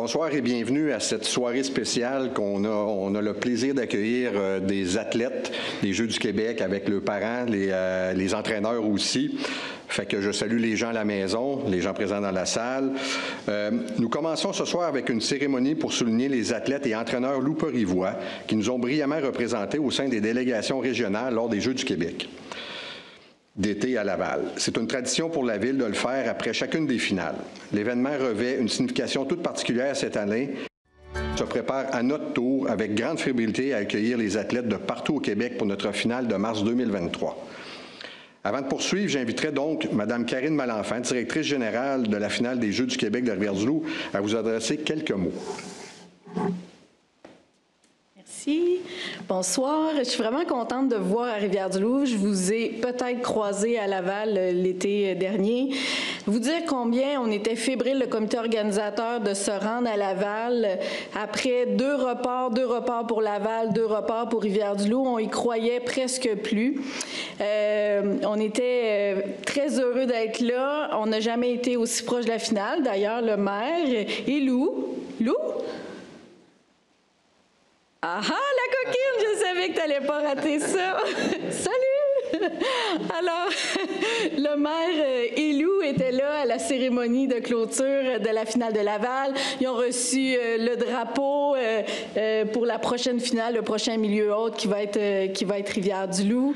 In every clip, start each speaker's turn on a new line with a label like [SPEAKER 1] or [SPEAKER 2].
[SPEAKER 1] Bonsoir et bienvenue à cette soirée spéciale on a le plaisir d'accueillir des athlètes des Jeux du Québec avec leurs parents, les entraîneurs aussi. Fait que je salue les gens à la maison, les gens présents dans la salle. Nous commençons ce soir avec une cérémonie pour souligner les athlètes et entraîneurs louperivois qui nous ont brillamment représentés au sein des délégations régionales lors des Jeux du Québec d'été à Laval. C'est une tradition pour la Ville de le faire après chacune des finales. L'événement revêt une signification toute particulière cette année. On se prépare à notre tour avec grande fébrilité à accueillir les athlètes de partout au Québec pour notre finale de mars 2023. Avant de poursuivre, j'inviterai donc Mme Karine Malenfant, directrice générale de la finale des Jeux du Québec de Rivière-du-Loup, à vous adresser quelques mots.
[SPEAKER 2] Merci. Bonsoir. Je suis vraiment contente de vous voir à Rivière-du-Loup. Je vous ai peut-être croisé à Laval l'été dernier. Vous dire combien on était fébrile, le comité organisateur, de se rendre à Laval. Après deux reports pour Laval, 2 reports pour Rivière-du-Loup, on y croyait presque plus. On était très heureux d'être là. On n'a jamais été aussi proche de la finale. D'ailleurs, le maire et Lou. Ah ah, la coquine, je savais que tu n'allais pas rater ça. Salut! Alors, le maire et Lou étaient là à la cérémonie de clôture de la finale de Laval. Ils ont reçu le drapeau pour la prochaine finale, le prochain milieu haute qui va être Rivière-du-Loup.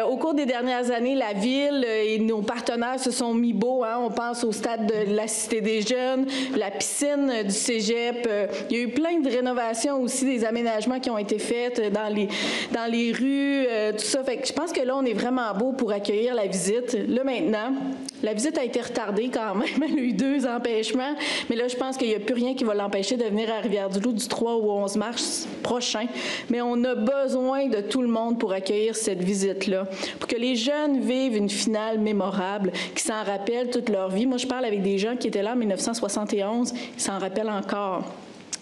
[SPEAKER 2] Au cours des dernières années, la Ville et nos partenaires se sont mis beaux. Hein? On pense au stade de la Cité des Jeunes, la piscine du Cégep. Il y a eu plein de rénovations aussi, des aménagements qui ont été faits dans les rues, tout ça. Fait que je pense que là, on est vraiment beau pour accueillir la visite. Là, maintenant, la visite a été retardée quand même. Elle a eu 2 empêchements. Mais là, je pense qu'il n'y a plus rien qui va l'empêcher de venir à Rivière-du-Loup du 3 au 11 mars prochain. Mais on a besoin de tout le monde pour accueillir cette visite-là, pour que les jeunes vivent une finale mémorable, qui s'en rappellent toute leur vie. Moi, je parle avec des gens qui étaient là en 1971, ils s'en rappellent encore.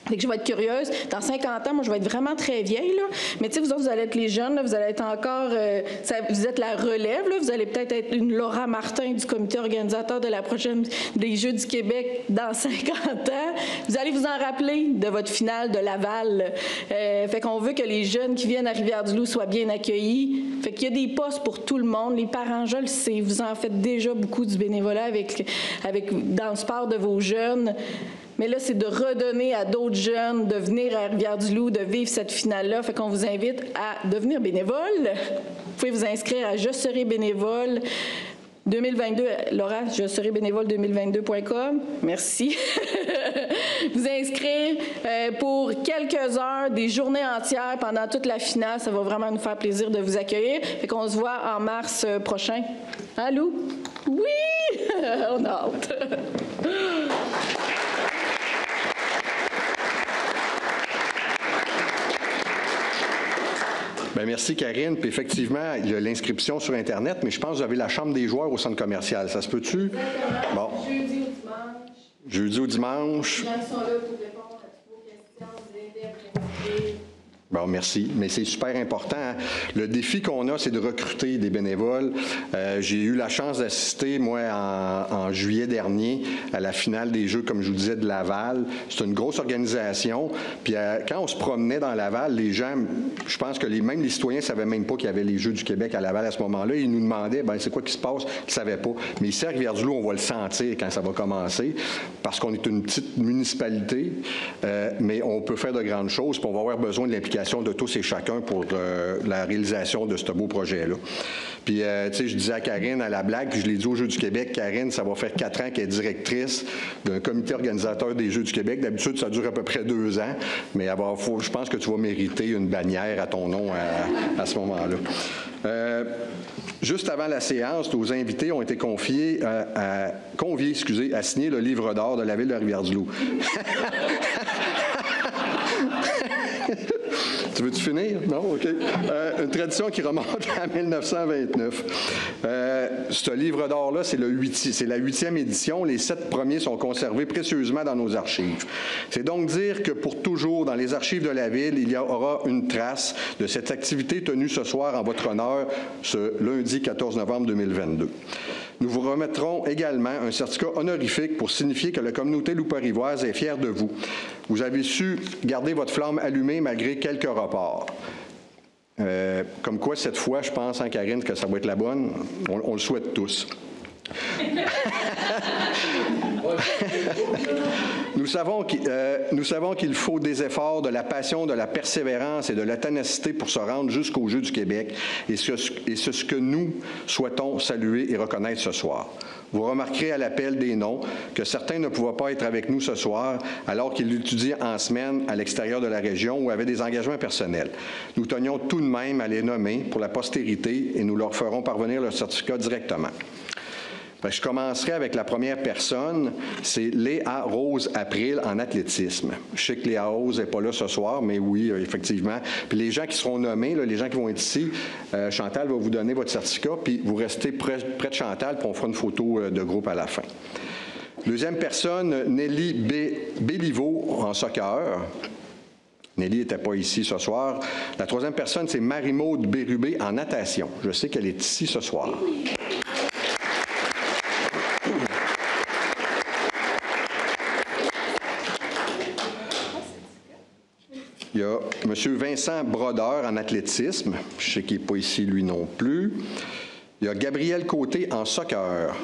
[SPEAKER 2] Fait que je vais être curieuse. Dans 50 ans, moi, je vais être vraiment très vieille, là. Mais tu sais, vous autres, vous allez être les jeunes, là, vous allez être encore... vous êtes la relève, là. Vous allez peut-être être une Laura Martin du comité organisateur de la prochaine des Jeux du Québec dans 50 ans. Vous allez vous en rappeler de votre finale de Laval. Fait qu'on veut que les jeunes qui viennent à Rivière-du-Loup soient bien accueillis. Fait qu'il y a des postes pour tout le monde. Les parents, je le sais, vous en faites déjà beaucoup du bénévolat dans le sport de vos jeunes. Mais là, c'est de redonner à d'autres jeunes de venir à Rivière-du-Loup, de vivre cette finale-là. Fait qu'on vous invite à devenir bénévole. Vous pouvez vous inscrire à Je serai bénévole 2022. Laura, je serai bénévole 2022.com. Merci. Vous inscrire pour quelques heures, des journées entières pendant toute la finale. Ça va vraiment nous faire plaisir de vous accueillir. Fait qu'on se voit en mars prochain. Allô? Oui! On a hâte.
[SPEAKER 1] Bien, merci, Karine. Puis effectivement, il y a l'inscription sur Internet, mais je pense que vous avez la chambre des joueurs au centre commercial. Ça se peut-tu? Bon.
[SPEAKER 2] Jeudi ou dimanche.
[SPEAKER 1] Jeudi ou dimanche.
[SPEAKER 2] Les gens qui sont là pour répondre à toutes vos questions, vous aider à préparer.
[SPEAKER 1] Bon, merci. Mais c'est super important. Hein? Le défi qu'on a, c'est de recruter des bénévoles. J'ai eu la chance d'assister, moi, en juillet dernier, à la finale des Jeux, comme je vous disais, de Laval. C'est une grosse organisation. Puis quand on se promenait dans Laval, les gens, je pense que même les citoyens ne savaient même pas qu'il y avait les Jeux du Québec à Laval à ce moment-là. Ils nous demandaient, bien, c'est quoi qui se passe? Ils ne savaient pas. Mais ici, à Rivière-du-Loup, on va le sentir quand ça va commencer, parce qu'on est une petite municipalité, mais on peut faire de grandes choses, puis on va avoir besoin de l'implication de tous et chacun pour la réalisation de ce beau projet-là. Puis, tu sais, je disais à Karine à la blague, puis je l'ai dit aux Jeux du Québec, Karine, ça va faire 4 ans qu'elle est directrice d'un comité organisateur des Jeux du Québec. D'habitude, ça dure à peu près 2 ans, mais je pense que tu vas mériter une bannière à ton nom à ce moment-là. Juste avant la séance, nos invités ont été conviés à signer le livre d'or de la Ville de Rivière-du-Loup. Tu veux-tu finir? Non? OK. Une tradition qui remonte à 1929. Ce livre d'or-là, c'est la 8e édition. Les 7 premiers sont conservés précieusement dans nos archives. C'est donc dire que pour toujours, dans les archives de la Ville, il y aura une trace de cette activité tenue ce soir en votre honneur, ce lundi 14 novembre 2022. Nous vous remettrons également un certificat honorifique pour signifier que la communauté loup-parivoise est fière de vous. Vous avez su garder votre flamme allumée malgré quelques reports. Comme quoi, cette fois, je pense, hein, Karine, que ça va être la bonne. On le souhaite tous. Nous savons qu'il faut des efforts, de la passion, de la persévérance et de la ténacité pour se rendre jusqu'aux Jeux du Québec, et c'est ce que nous souhaitons saluer et reconnaître ce soir. Vous remarquerez à l'appel des noms que certains ne pouvaient pas être avec nous ce soir alors qu'ils étudiaient en semaine à l'extérieur de la région ou avaient des engagements personnels. Nous tenions tout de même à les nommer pour la postérité et nous leur ferons parvenir leur certificat directement. Je commencerai avec la première personne, c'est Léa Rose April en athlétisme. Je sais que Léa Rose n'est pas là ce soir, mais oui, effectivement. Puis les gens qui seront nommés, là, les gens qui vont être ici, Chantal va vous donner votre certificat, puis vous restez près de Chantal, puis on fera une photo de groupe à la fin. Deuxième personne, Nelly Béliveau en soccer. Nelly n'était pas ici ce soir. La troisième personne, c'est Marie-Maude Bérubé en natation. Je sais qu'elle est ici ce soir. Il y a M. Vincent Brodeur en athlétisme. Je sais qu'il n'est pas ici, lui non plus. Il y a Gabriel Côté en soccer.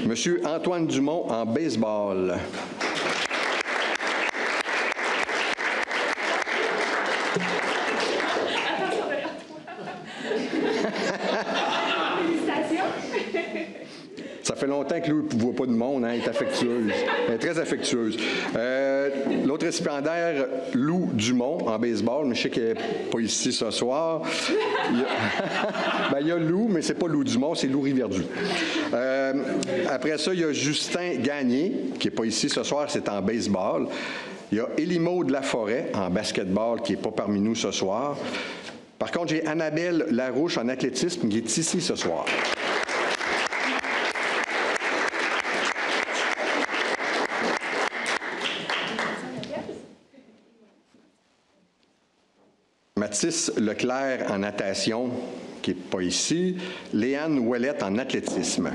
[SPEAKER 1] M. Antoine Dumont en baseball. Ça fait longtemps que Lou ne voit pas de monde, hein, elle est affectueuse. Elle est très affectueuse. L'autre récipiendaire, Lou Dumont, en baseball, mais je sais qu'elle n'est pas ici ce soir. Il y a Lou, mais ce n'est pas Lou Dumont, c'est Lou Riverdu. Après ça, il y a Justin Gagné, qui n'est pas ici ce soir, c'est en baseball. Il y a Élie-Maude Laforêt, en basketball, qui n'est pas parmi nous ce soir. Par contre, j'ai Annabelle Larouche en athlétisme, qui est ici ce soir. Mathis Leclerc en natation, qui n'est pas ici. Léane Ouellette en athlétisme.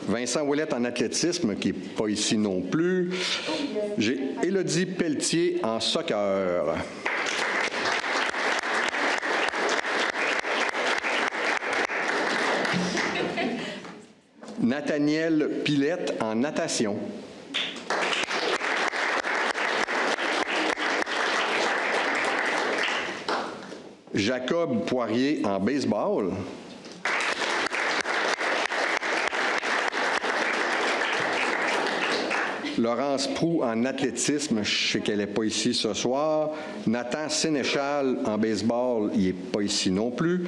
[SPEAKER 1] Vincent Ouellette en athlétisme, qui n'est pas ici non plus. J'ai Élodie Pelletier en soccer. Nathaniel Pilette en natation. Jacob Poirier en baseball. Laurence Proulx en athlétisme, je sais qu'elle n'est pas ici ce soir. Nathan Sénéchal en baseball, il n'est pas ici non plus.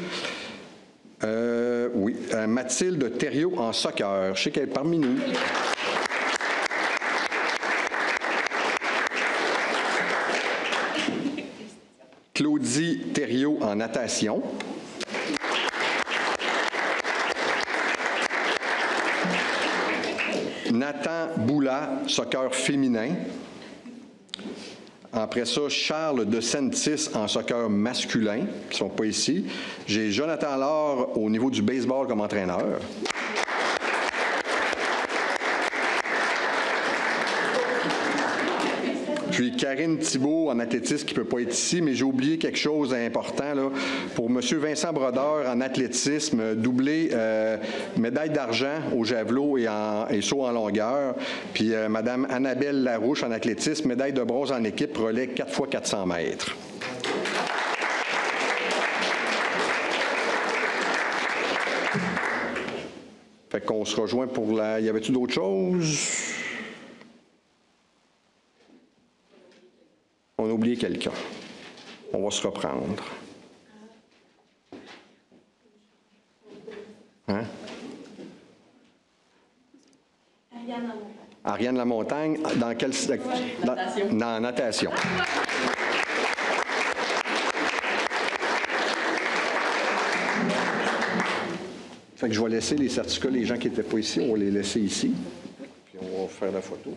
[SPEAKER 1] Mathilde Thériault en soccer, je sais qu'elle est parmi nous. Claudie Thériault en natation. Nathan Boula, soccer féminin. Après ça, Charles de Sentis en soccer masculin, qui ne sont pas ici. J'ai Jonathan Laure au niveau du baseball comme entraîneur. Puis Karine Thibault en athlétisme qui ne peut pas être ici, mais j'ai oublié quelque chose d'important là. Pour M. Vincent Brodeur en athlétisme, doublé médaille d'argent au javelot et saut en longueur. Puis Mme Annabelle Larouche en athlétisme, médaille de bronze en équipe, relais 4x400 mètres. Fait qu'on se rejoint pour la... Y avait-tu d'autres choses? On a oublié quelqu'un. On va se reprendre. Hein? Ariane Lamontagne, dans quel secteur? Dans natation. Fait que je vais laisser les certificats, les gens qui n'étaient pas ici, on va les laisser ici. Puis on va faire la photo.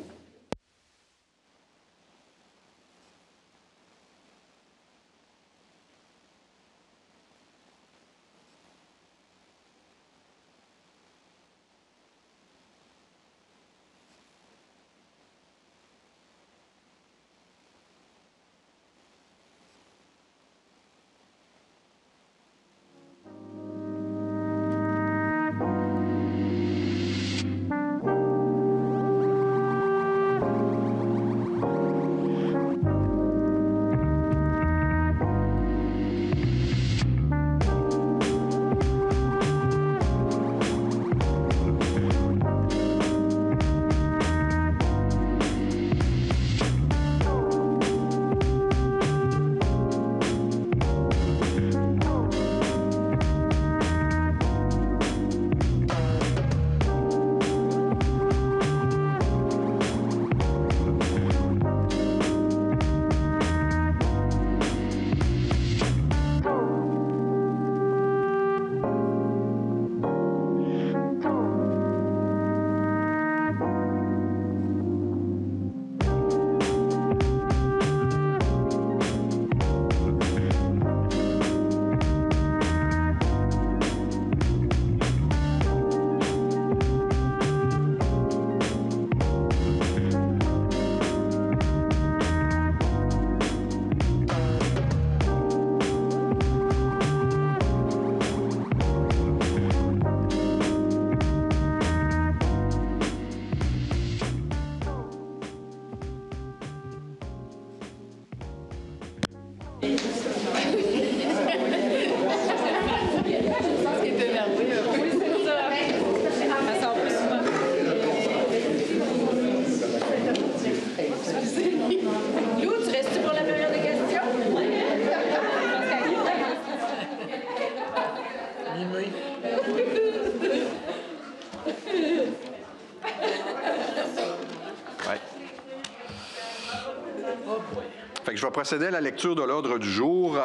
[SPEAKER 1] Je vais procéder à la lecture de l'ordre du jour.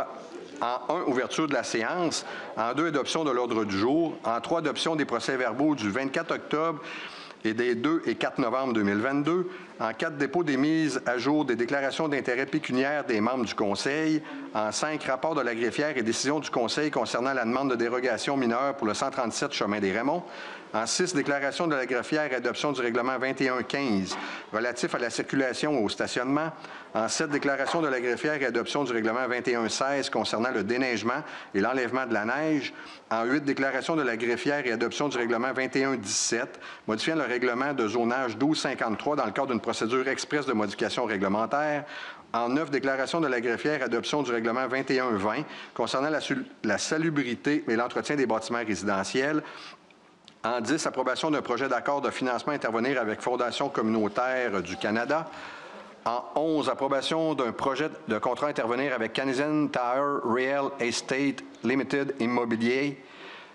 [SPEAKER 1] En 1, ouverture de la séance. En 2, adoption de l'ordre du jour. En 3, adoption des procès-verbaux du 24 octobre et des 2 et 4 novembre 2022. En 4, dépôt des mises à jour des déclarations d'intérêt pécuniaire des membres du Conseil. En 5, rapport de la greffière et décision du Conseil concernant la demande de dérogation mineure pour le 137 chemin des Raymonds. En 6, déclaration de la greffière et adoption du règlement 2115 relatif à la circulation et au stationnement. En 7, déclaration de la greffière et adoption du règlement 2116 concernant le déneigement et l'enlèvement de la neige. En 8, déclaration de la greffière et adoption du règlement 2117 modifiant le règlement de zonage 1253 dans le cadre d'une procédure express de modification réglementaire. En 9, déclaration de la greffière et adoption du règlement 2120 concernant la salubrité et l'entretien des bâtiments résidentiels. En 10, approbation d'un projet d'accord de financement intervenir avec Fondation communautaire du Canada. En 11, approbation d'un projet de contrat intervenir avec Canadian Tire Real Estate Limited Immobilier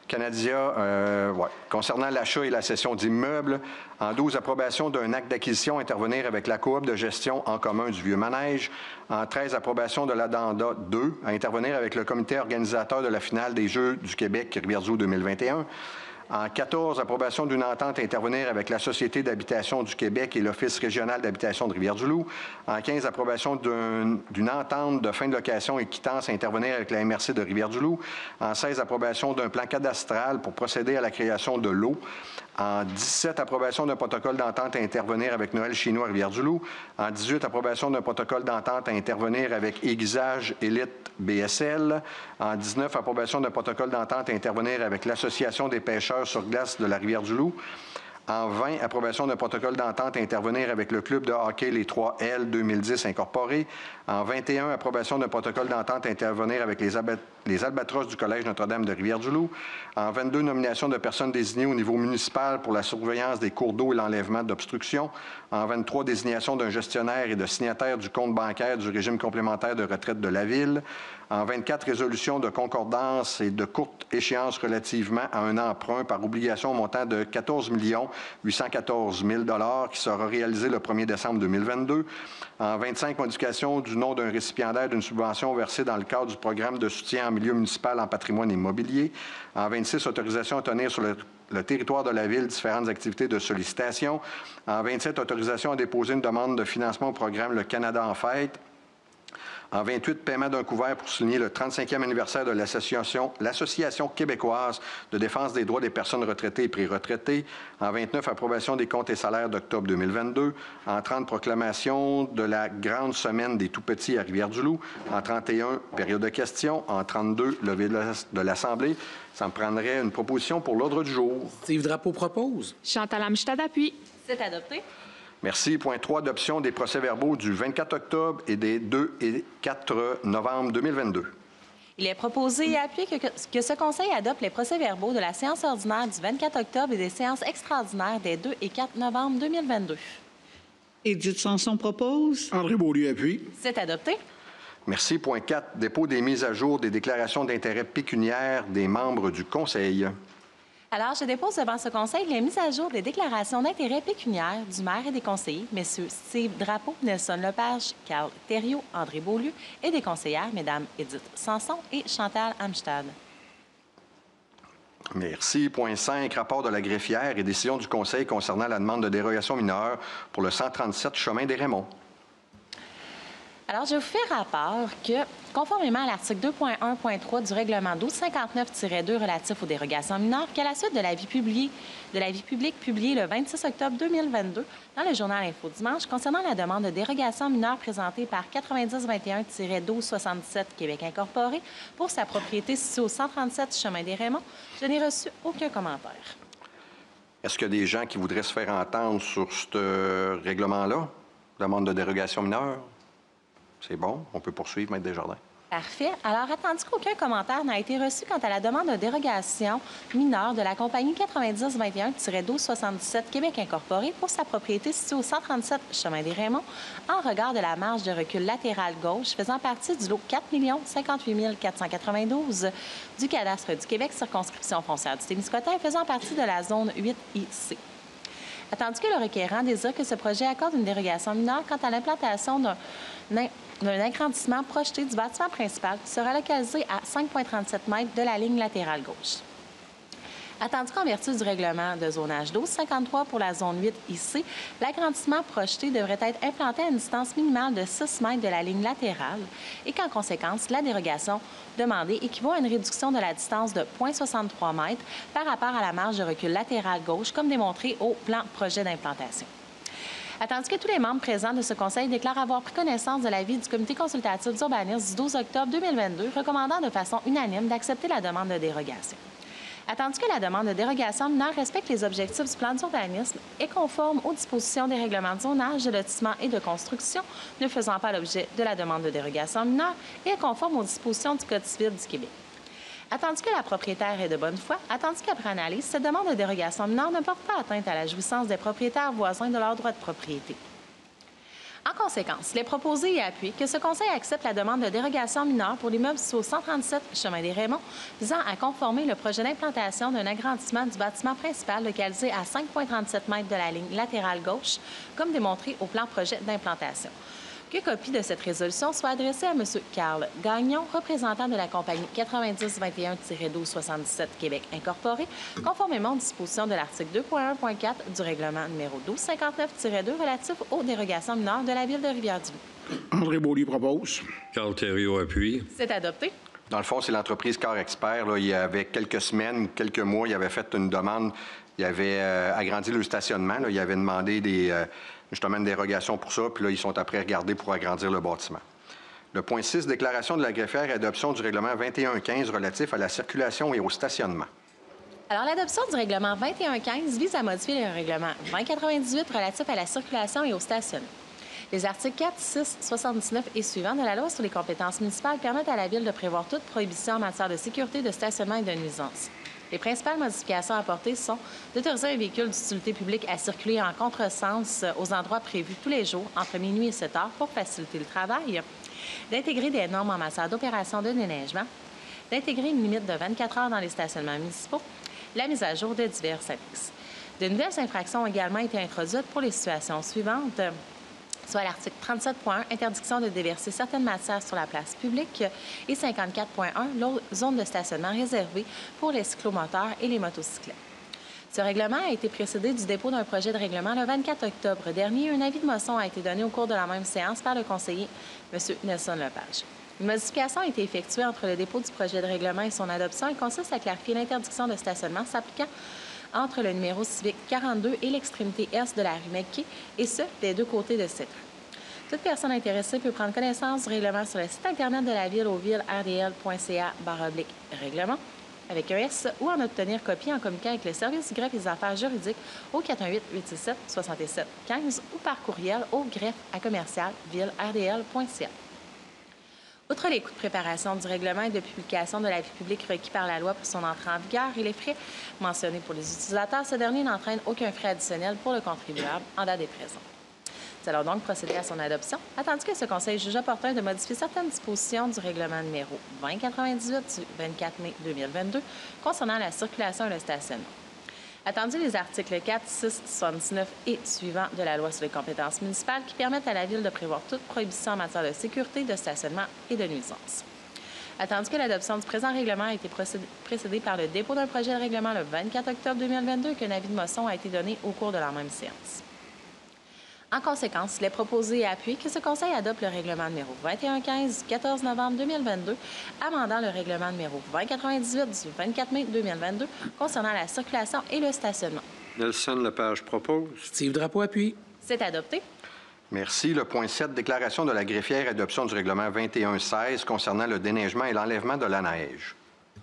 [SPEAKER 1] Canadia concernant l'achat et la cession d'immeubles. En 12, approbation d'un acte d'acquisition intervenir avec la coop de gestion en commun du Vieux-Manège. En 13, approbation de l'addenda 2 à intervenir avec le comité organisateur de la finale des Jeux du Québec Rivière-du-Loup 2021. En 14, approbation d'une entente à intervenir avec la Société d'habitation du Québec et l'Office régional d'habitation de Rivière-du-Loup. En 15, approbation d'une entente de fin de location et quittance à intervenir avec la MRC de Rivière-du-Loup. En 16, approbation d'un plan cadastral pour procéder à la création de l'eau. En 17, approbation d'un protocole d'entente à intervenir avec Noël Chinois à Rivière-du-Loup. En 18, approbation d'un protocole d'entente à intervenir avec Aiguisage Élite BSL. En 19, approbation d'un protocole d'entente à intervenir avec l'Association des pêcheurs sur glace de la Rivière-du-Loup. En 20, approbation d'un protocole d'entente à intervenir avec le club de hockey Les 3L 2010 incorporé. En 21, approbation d'un protocole d'entente à intervenir avec les albatros du Collège Notre-Dame de Rivière-du-Loup. En 22, nomination de personnes désignées au niveau municipal pour la surveillance des cours d'eau et l'enlèvement d'obstructions. En 23, désignation d'un gestionnaire et de signataire du compte bancaire du régime complémentaire de retraite de la Ville. En 24, résolution de concordance et de courte échéance relativement à un emprunt par obligation au montant de 14 814 000 $ qui sera réalisé le 1er décembre 2022. En 25, modification du nom d'un récipiendaire d'une subvention versée dans le cadre du programme de soutien en milieu municipal en patrimoine immobilier. En 26, autorisation à tenir sur le territoire de la Ville différentes activités de sollicitation. En 27, autorisation à déposer une demande de financement au programme Le Canada en fête. En 28, paiement d'un couvert pour souligner le 35e anniversaire de l'Association québécoise de défense des droits des personnes retraitées et pré-retraitées. En 29, approbation des comptes et salaires d'octobre 2022. En 30, proclamation de la grande semaine des tout-petits à Rivière-du-Loup. En 31, période de questions. En 32, levée de l'Assemblée. Ça me prendrait une proposition pour l'ordre du jour.
[SPEAKER 3] Steve Drapeau propose.
[SPEAKER 4] Chantal Amstad appuie.
[SPEAKER 2] C'est adopté.
[SPEAKER 1] Merci. Point 3, adoption des procès-verbaux du 24 octobre et des 2 et 4 novembre 2022.
[SPEAKER 5] Il est proposé et appuyé que ce Conseil adopte les procès-verbaux de la séance ordinaire du 24 octobre et des séances extraordinaires des 2 et 4 novembre 2022.
[SPEAKER 6] Édith Sanson propose.
[SPEAKER 3] André Beaulieu appuie.
[SPEAKER 5] C'est adopté.
[SPEAKER 1] Merci. Point 4, dépôt des mises à jour des déclarations d'intérêt pécuniaire des membres du Conseil.
[SPEAKER 5] Alors, je dépose devant ce Conseil les mises à jour des déclarations d'intérêt pécuniaire du maire et des conseillers, messieurs Steve Drapeau, Nelson Lepage, Carl Thériault, André Beaulieu, et des conseillères, mesdames Édith Sanson et Chantal Amstad.
[SPEAKER 1] Merci. Point 5, rapport de la greffière et décision du Conseil concernant la demande de dérogation mineure pour le 137 chemin des Raymonds.
[SPEAKER 5] Alors, je vous fais rapport que, conformément à l'article 2.1.3 du règlement 1259-2 relatif aux dérogations mineures, qu'à la suite de l'avis public publié le 26 octobre 2022 dans le journal Info Dimanche concernant la demande de dérogation mineure présentée par 9021-1277 Québec Incorporé pour sa propriété située au 137 chemin des Raymonds, je n'ai reçu aucun commentaire.
[SPEAKER 1] Est-ce qu'il y a des gens qui voudraient se faire entendre sur ce règlement-là, demande de dérogation mineure? C'est bon, on peut poursuivre, Maître Desjardins.
[SPEAKER 5] Parfait. Alors, attendu qu'aucun commentaire n'a été reçu quant à la demande de dérogation mineure de la compagnie 9021-1277 Québec Incorporé pour sa propriété située au 137 chemin des Raymonds, en regard de la marge de recul latérale gauche faisant partie du lot 4 058 492 du cadastre du Québec, circonscription foncière du Témiscouata, faisant partie de la zone 8IC. Attendu que le requérant désire que ce projet accorde une dérogation mineure quant à l'implantation d'un agrandissement projeté du bâtiment principal qui sera localisé à 5,37 mètres de la ligne latérale gauche. Attendu qu'en vertu du règlement de zonage 1253 pour la zone 8 ici, l'agrandissement projeté devrait être implanté à une distance minimale de 6 mètres de la ligne latérale et qu'en conséquence, la dérogation demandée équivaut à une réduction de la distance de 0,63 mètres par rapport à la marge de recul latérale gauche, comme démontré au plan projet d'implantation. Attendu que tous les membres présents de ce Conseil déclarent avoir pris connaissance de l'avis du Comité consultatif d'urbanisme du 12 octobre 2022, recommandant de façon unanime d'accepter la demande de dérogation. Attendu que la demande de dérogation mineure respecte les objectifs du plan d'urbanisme, est conforme aux dispositions des règlements de zonage, de lotissement et de construction, ne faisant pas l'objet de la demande de dérogation mineure, et est conforme aux dispositions du Code civil du Québec. Attendu que la propriétaire est de bonne foi, attendu qu'après analyse, cette demande de dérogation mineure ne porte pas atteinte à la jouissance des propriétaires voisins de leurs droits de propriété. En conséquence, il est proposé et appuyé que ce Conseil accepte la demande de dérogation mineure pour l'immeuble situé au 137 chemin des Raymonds, visant à conformer le projet d'implantation d'un agrandissement du bâtiment principal localisé à 5,37 mètres de la ligne latérale gauche, comme démontré au plan projet d'implantation. Que copie de cette résolution soit adressée à M. Carl Gagnon, représentant de la compagnie 9021-1277 Québec Incorporé, conformément aux dispositions de l'article 2.1.4 du règlement numéro 1259-2 relatif aux dérogations mineures de la Ville de Rivière-du-Loup.
[SPEAKER 3] André Beaulieu propose.
[SPEAKER 7] Carl Thériault appuie.
[SPEAKER 5] C'est adopté.
[SPEAKER 1] Dans le fond, c'est l'entreprise Car Expert. Là, il y avait quelques semaines, quelques mois, il avait fait une demande. Il avait agrandi le stationnement. Là, il avait demandé justement une dérogation pour ça. Puis là, ils sont après regardés pour agrandir le bâtiment. Le point 6, déclaration de la greffière et adoption du règlement 2115 relatif à la circulation et au stationnement.
[SPEAKER 5] Alors, l'adoption du règlement 2115 vise à modifier le règlement 2098 relatif à la circulation et au stationnement. Les articles 4, 6, 79 et suivants de la Loi sur les compétences municipales permettent à la Ville de prévoir toute prohibition en matière de sécurité, de stationnement et de nuisance. Les principales modifications apportées sont d'autoriser un véhicule d'utilité publique à circuler en contresens aux endroits prévus tous les jours entre minuit et 7 heures pour faciliter le travail, d'intégrer des normes en matière d'opération de déneigement, d'intégrer une limite de 24 heures dans les stationnements municipaux, la mise à jour de divers annexes. De nouvelles infractions ont également été introduites pour les situations suivantes, soit l'article 37.1, interdiction de déverser certaines matières sur la place publique, et 54.1, zone de stationnement réservée pour les cyclomoteurs et les motocyclettes. Ce règlement a été précédé du dépôt d'un projet de règlement le 24 octobre dernier. Un avis de motion a été donné au cours de la même séance par le conseiller M. Nelson Lepage. Une modification a été effectuée entre le dépôt du projet de règlement et son adoption. Elle consiste à clarifier l'interdiction de stationnement s'appliquant entre le numéro civique 42 et l'extrémité est de la rue McKay, et ce, des deux côtés de cette rue. Toute personne intéressée peut prendre connaissance du règlement sur le site Internet de la Ville au ville.rdl.ca/règlement avec un S ou en obtenir copie en communiquant avec le service du greffe et des affaires juridiques au 418-867-6715 ou par courriel au greffe@ville.rdl.ca. Outre les coûts de préparation du règlement et de publication de l'avis public requis par la loi pour son entrée en vigueur et les frais mentionnés pour les utilisateurs, ce dernier n'entraîne aucun frais additionnel pour le contribuable en date et présent. Nous allons donc procéder à son adoption, attendu que ce Conseil juge opportun de modifier certaines dispositions du règlement numéro 2098 du 24 mai 2022 concernant la circulation et le stationnement. Attendu les articles 4, 6, 79 et suivants de la Loi sur les compétences municipales qui permettent à la Ville de prévoir toute prohibition en matière de sécurité, de stationnement et de nuisance. Attendu que l'adoption du présent règlement a été précédée par le dépôt d'un projet de règlement le 24 octobre 2022 et qu'un avis de motion a été donné au cours de la même séance. En conséquence, il est proposé et appuyé que ce Conseil adopte le règlement numéro 2115 du 14 novembre 2022, amendant le règlement numéro 2098 du 24 mai 2022 concernant la circulation et le stationnement.
[SPEAKER 4] Nelson Lepage propose.
[SPEAKER 3] Steve Drapeau appuie.
[SPEAKER 5] C'est adopté.
[SPEAKER 1] Merci. Le point 7, déclaration de la greffière, adoption du règlement 2116 concernant le déneigement et l'enlèvement de la neige.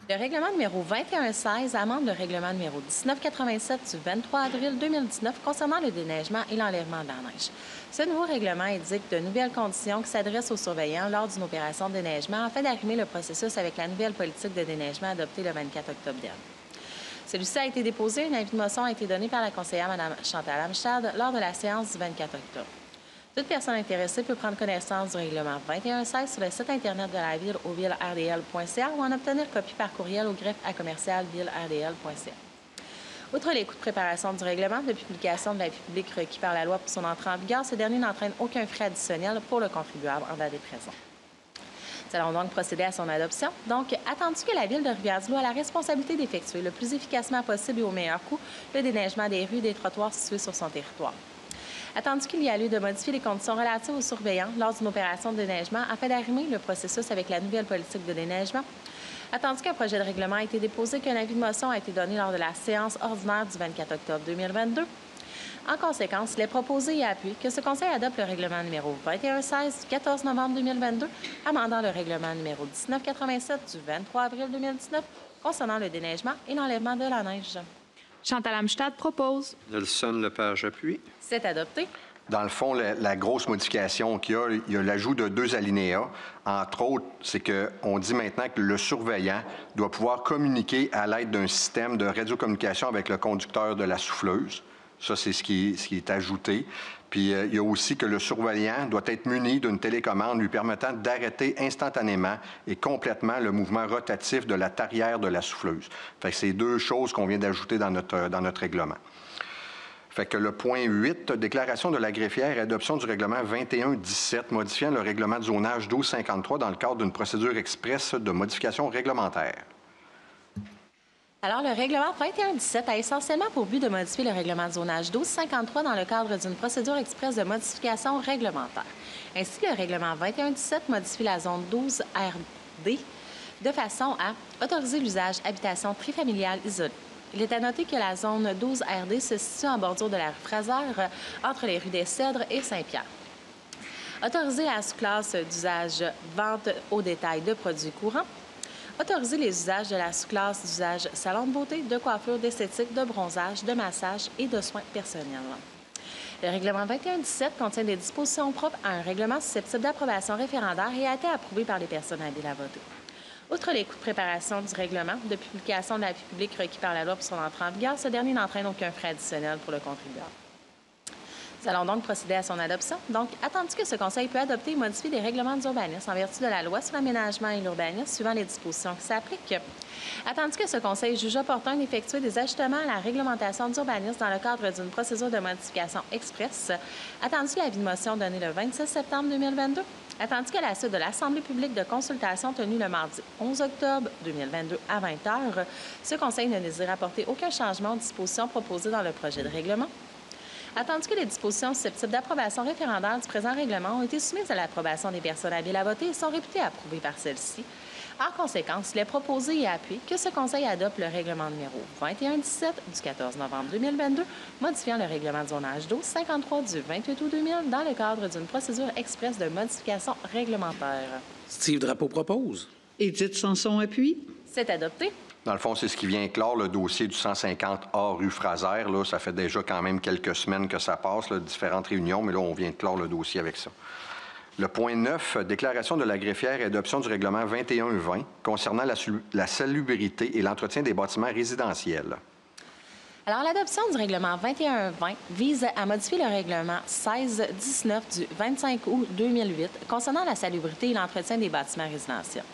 [SPEAKER 5] Le règlement numéro 2116 amende le règlement numéro 1987 du 23 avril 2019 concernant le déneigement et l'enlèvement de la neige. Ce nouveau règlement édicte de nouvelles conditions qui s'adressent aux surveillants lors d'une opération de déneigement afin d'arrimer le processus avec la nouvelle politique de déneigement adoptée le 24 octobre dernier. Celui-ci a été déposé. Un avis de motion a été donné par la conseillère Mme Chantal Amstad lors de la séance du 24 octobre. Toute personne intéressée peut prendre connaissance du règlement 2116 sur le site Internet de la Ville au ville.rdl.ca ou en obtenir copie par courriel au greffe@ville.rdl.ca. Outre les coûts de préparation du règlement, de publication de l'avis public requis par la loi pour son entrée en vigueur, ce dernier n'entraîne aucun frais additionnel pour le contribuable en date et présent. Nous allons donc procéder à son adoption. Donc, attendu que la Ville de Rivière-du-Loup a la responsabilité d'effectuer le plus efficacement possible et au meilleur coût le déneigement des rues et des trottoirs situés sur son territoire. Attendu qu'il y a lieu de modifier les conditions relatives aux surveillants lors d'une opération de déneigement afin d'arrimer le processus avec la nouvelle politique de déneigement. Attendu qu'un projet de règlement a été déposé, qu'un avis de motion a été donné lors de la séance ordinaire du 24 octobre 2022. En conséquence, il est proposé et appuyé que ce Conseil adopte le règlement numéro 2116 du 14 novembre 2022, amendant le règlement numéro 1987 du 23 avril 2019 concernant le déneigement et l'enlèvement de la neige.
[SPEAKER 7] Chantal Amstad propose.
[SPEAKER 4] Nelson Lepage appuie.
[SPEAKER 5] C'est adopté.
[SPEAKER 1] Dans le fond, la grosse modification qu'il y a l'ajout de 2 alinéas. Entre autres, c'est qu'on dit maintenant que le surveillant doit pouvoir communiquer à l'aide d'un système de radiocommunication avec le conducteur de la souffleuse. Ça, c'est ce qui est ajouté. Puis, il y a aussi que le surveillant doit être muni d'une télécommande lui permettant d'arrêter instantanément et complètement le mouvement rotatif de la tarière de la souffleuse. Fait que c'est 2 choses qu'on vient d'ajouter dans notre règlement. Fait que le point 8, déclaration de la greffière et adoption du règlement 2117, modifiant le règlement de zonage 1253 dans le cadre d'une procédure express de modification réglementaire.
[SPEAKER 5] Alors, le règlement 2117 a essentiellement pour but de modifier le règlement de zonage 1253 dans le cadre d'une procédure express de modification réglementaire. Ainsi, le règlement 2117 modifie la zone 12RD de façon à autoriser l'usage habitation trifamiliale isolée. Il est à noter que la zone 12RD se situe en bordure de la rue Fraser, entre les rues des Cèdres et Saint-Pierre. Autoriser la sous-classe d'usage vente au détail de produits courants. Autoriser les usages de la sous-classe d'usage salon de beauté, de coiffure, d'esthétique, de bronzage, de massage et de soins personnels. Le règlement 2117 contient des dispositions propres à un règlement susceptible d'approbation référendaire et a été approuvé par les personnes habiles à voter. Outre les coûts de préparation du règlement, de publication de l'avis public requis par la loi pour son entrée en vigueur, ce dernier n'entraîne aucun frais additionnel pour le contribuable. Nous allons donc procéder à son adoption. Donc, attendu que ce Conseil peut adopter et modifier des règlements d'urbanisme en vertu de la loi sur l'aménagement et l'urbanisme suivant les dispositions qui s'appliquent. Attendu que ce Conseil juge opportun d'effectuer des ajustements à la réglementation d'urbanisme dans le cadre d'une procédure de modification express. Attendu l'avis de motion donné le 26 septembre 2022. Attendu qu'à la suite de l'Assemblée publique de consultation tenue le mardi 11 octobre 2022 à 20 h, ce Conseil ne désire apporter aucun changement aux dispositions proposées dans le projet de règlement. Attendu que les dispositions susceptibles d'approbation référendaire du présent règlement ont été soumises à l'approbation des personnes habiles à voter et sont réputées approuvées par celles-ci. En conséquence, il est proposé et appuyé que ce Conseil adopte le règlement numéro 2117 du 14 novembre 2022, modifiant le règlement de zonage d'eau 53 du 28 août 2000 dans le cadre d'une procédure express de modification réglementaire.
[SPEAKER 3] Steve Drapeau propose.
[SPEAKER 6] Édith Sanson appuie.
[SPEAKER 5] C'est adopté.
[SPEAKER 1] Dans le fond, c'est ce qui vient clore le dossier du 150A rue Fraser. Là, ça fait déjà quand même quelques semaines que ça passe, là, différentes réunions, mais là, on vient de clore le dossier avec ça. Le point 9, déclaration de la greffière et adoption du règlement 2120 concernant la salubrité et l'entretien des bâtiments résidentiels.
[SPEAKER 5] Alors, l'adoption du règlement 2120 vise à modifier le règlement 1619 du 25 août 2008 concernant la salubrité et l'entretien des bâtiments résidentiels.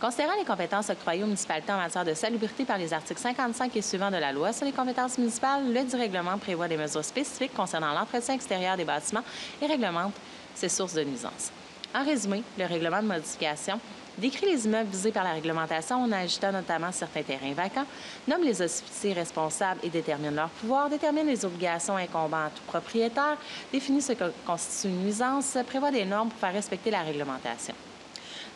[SPEAKER 5] Considérant les compétences octroyées aux municipalités en matière de salubrité par les articles 55 et suivants de la loi sur les compétences municipales, le dit règlement prévoit des mesures spécifiques concernant l'entretien extérieur des bâtiments et réglemente ses sources de nuisances. En résumé, le règlement de modification décrit les immeubles visés par la réglementation en ajoutant notamment certains terrains vacants, nomme les officiers responsables et détermine leurs pouvoirs, détermine les obligations incombant à tout propriétaire, définit ce que constitue une nuisance, prévoit des normes pour faire respecter la réglementation.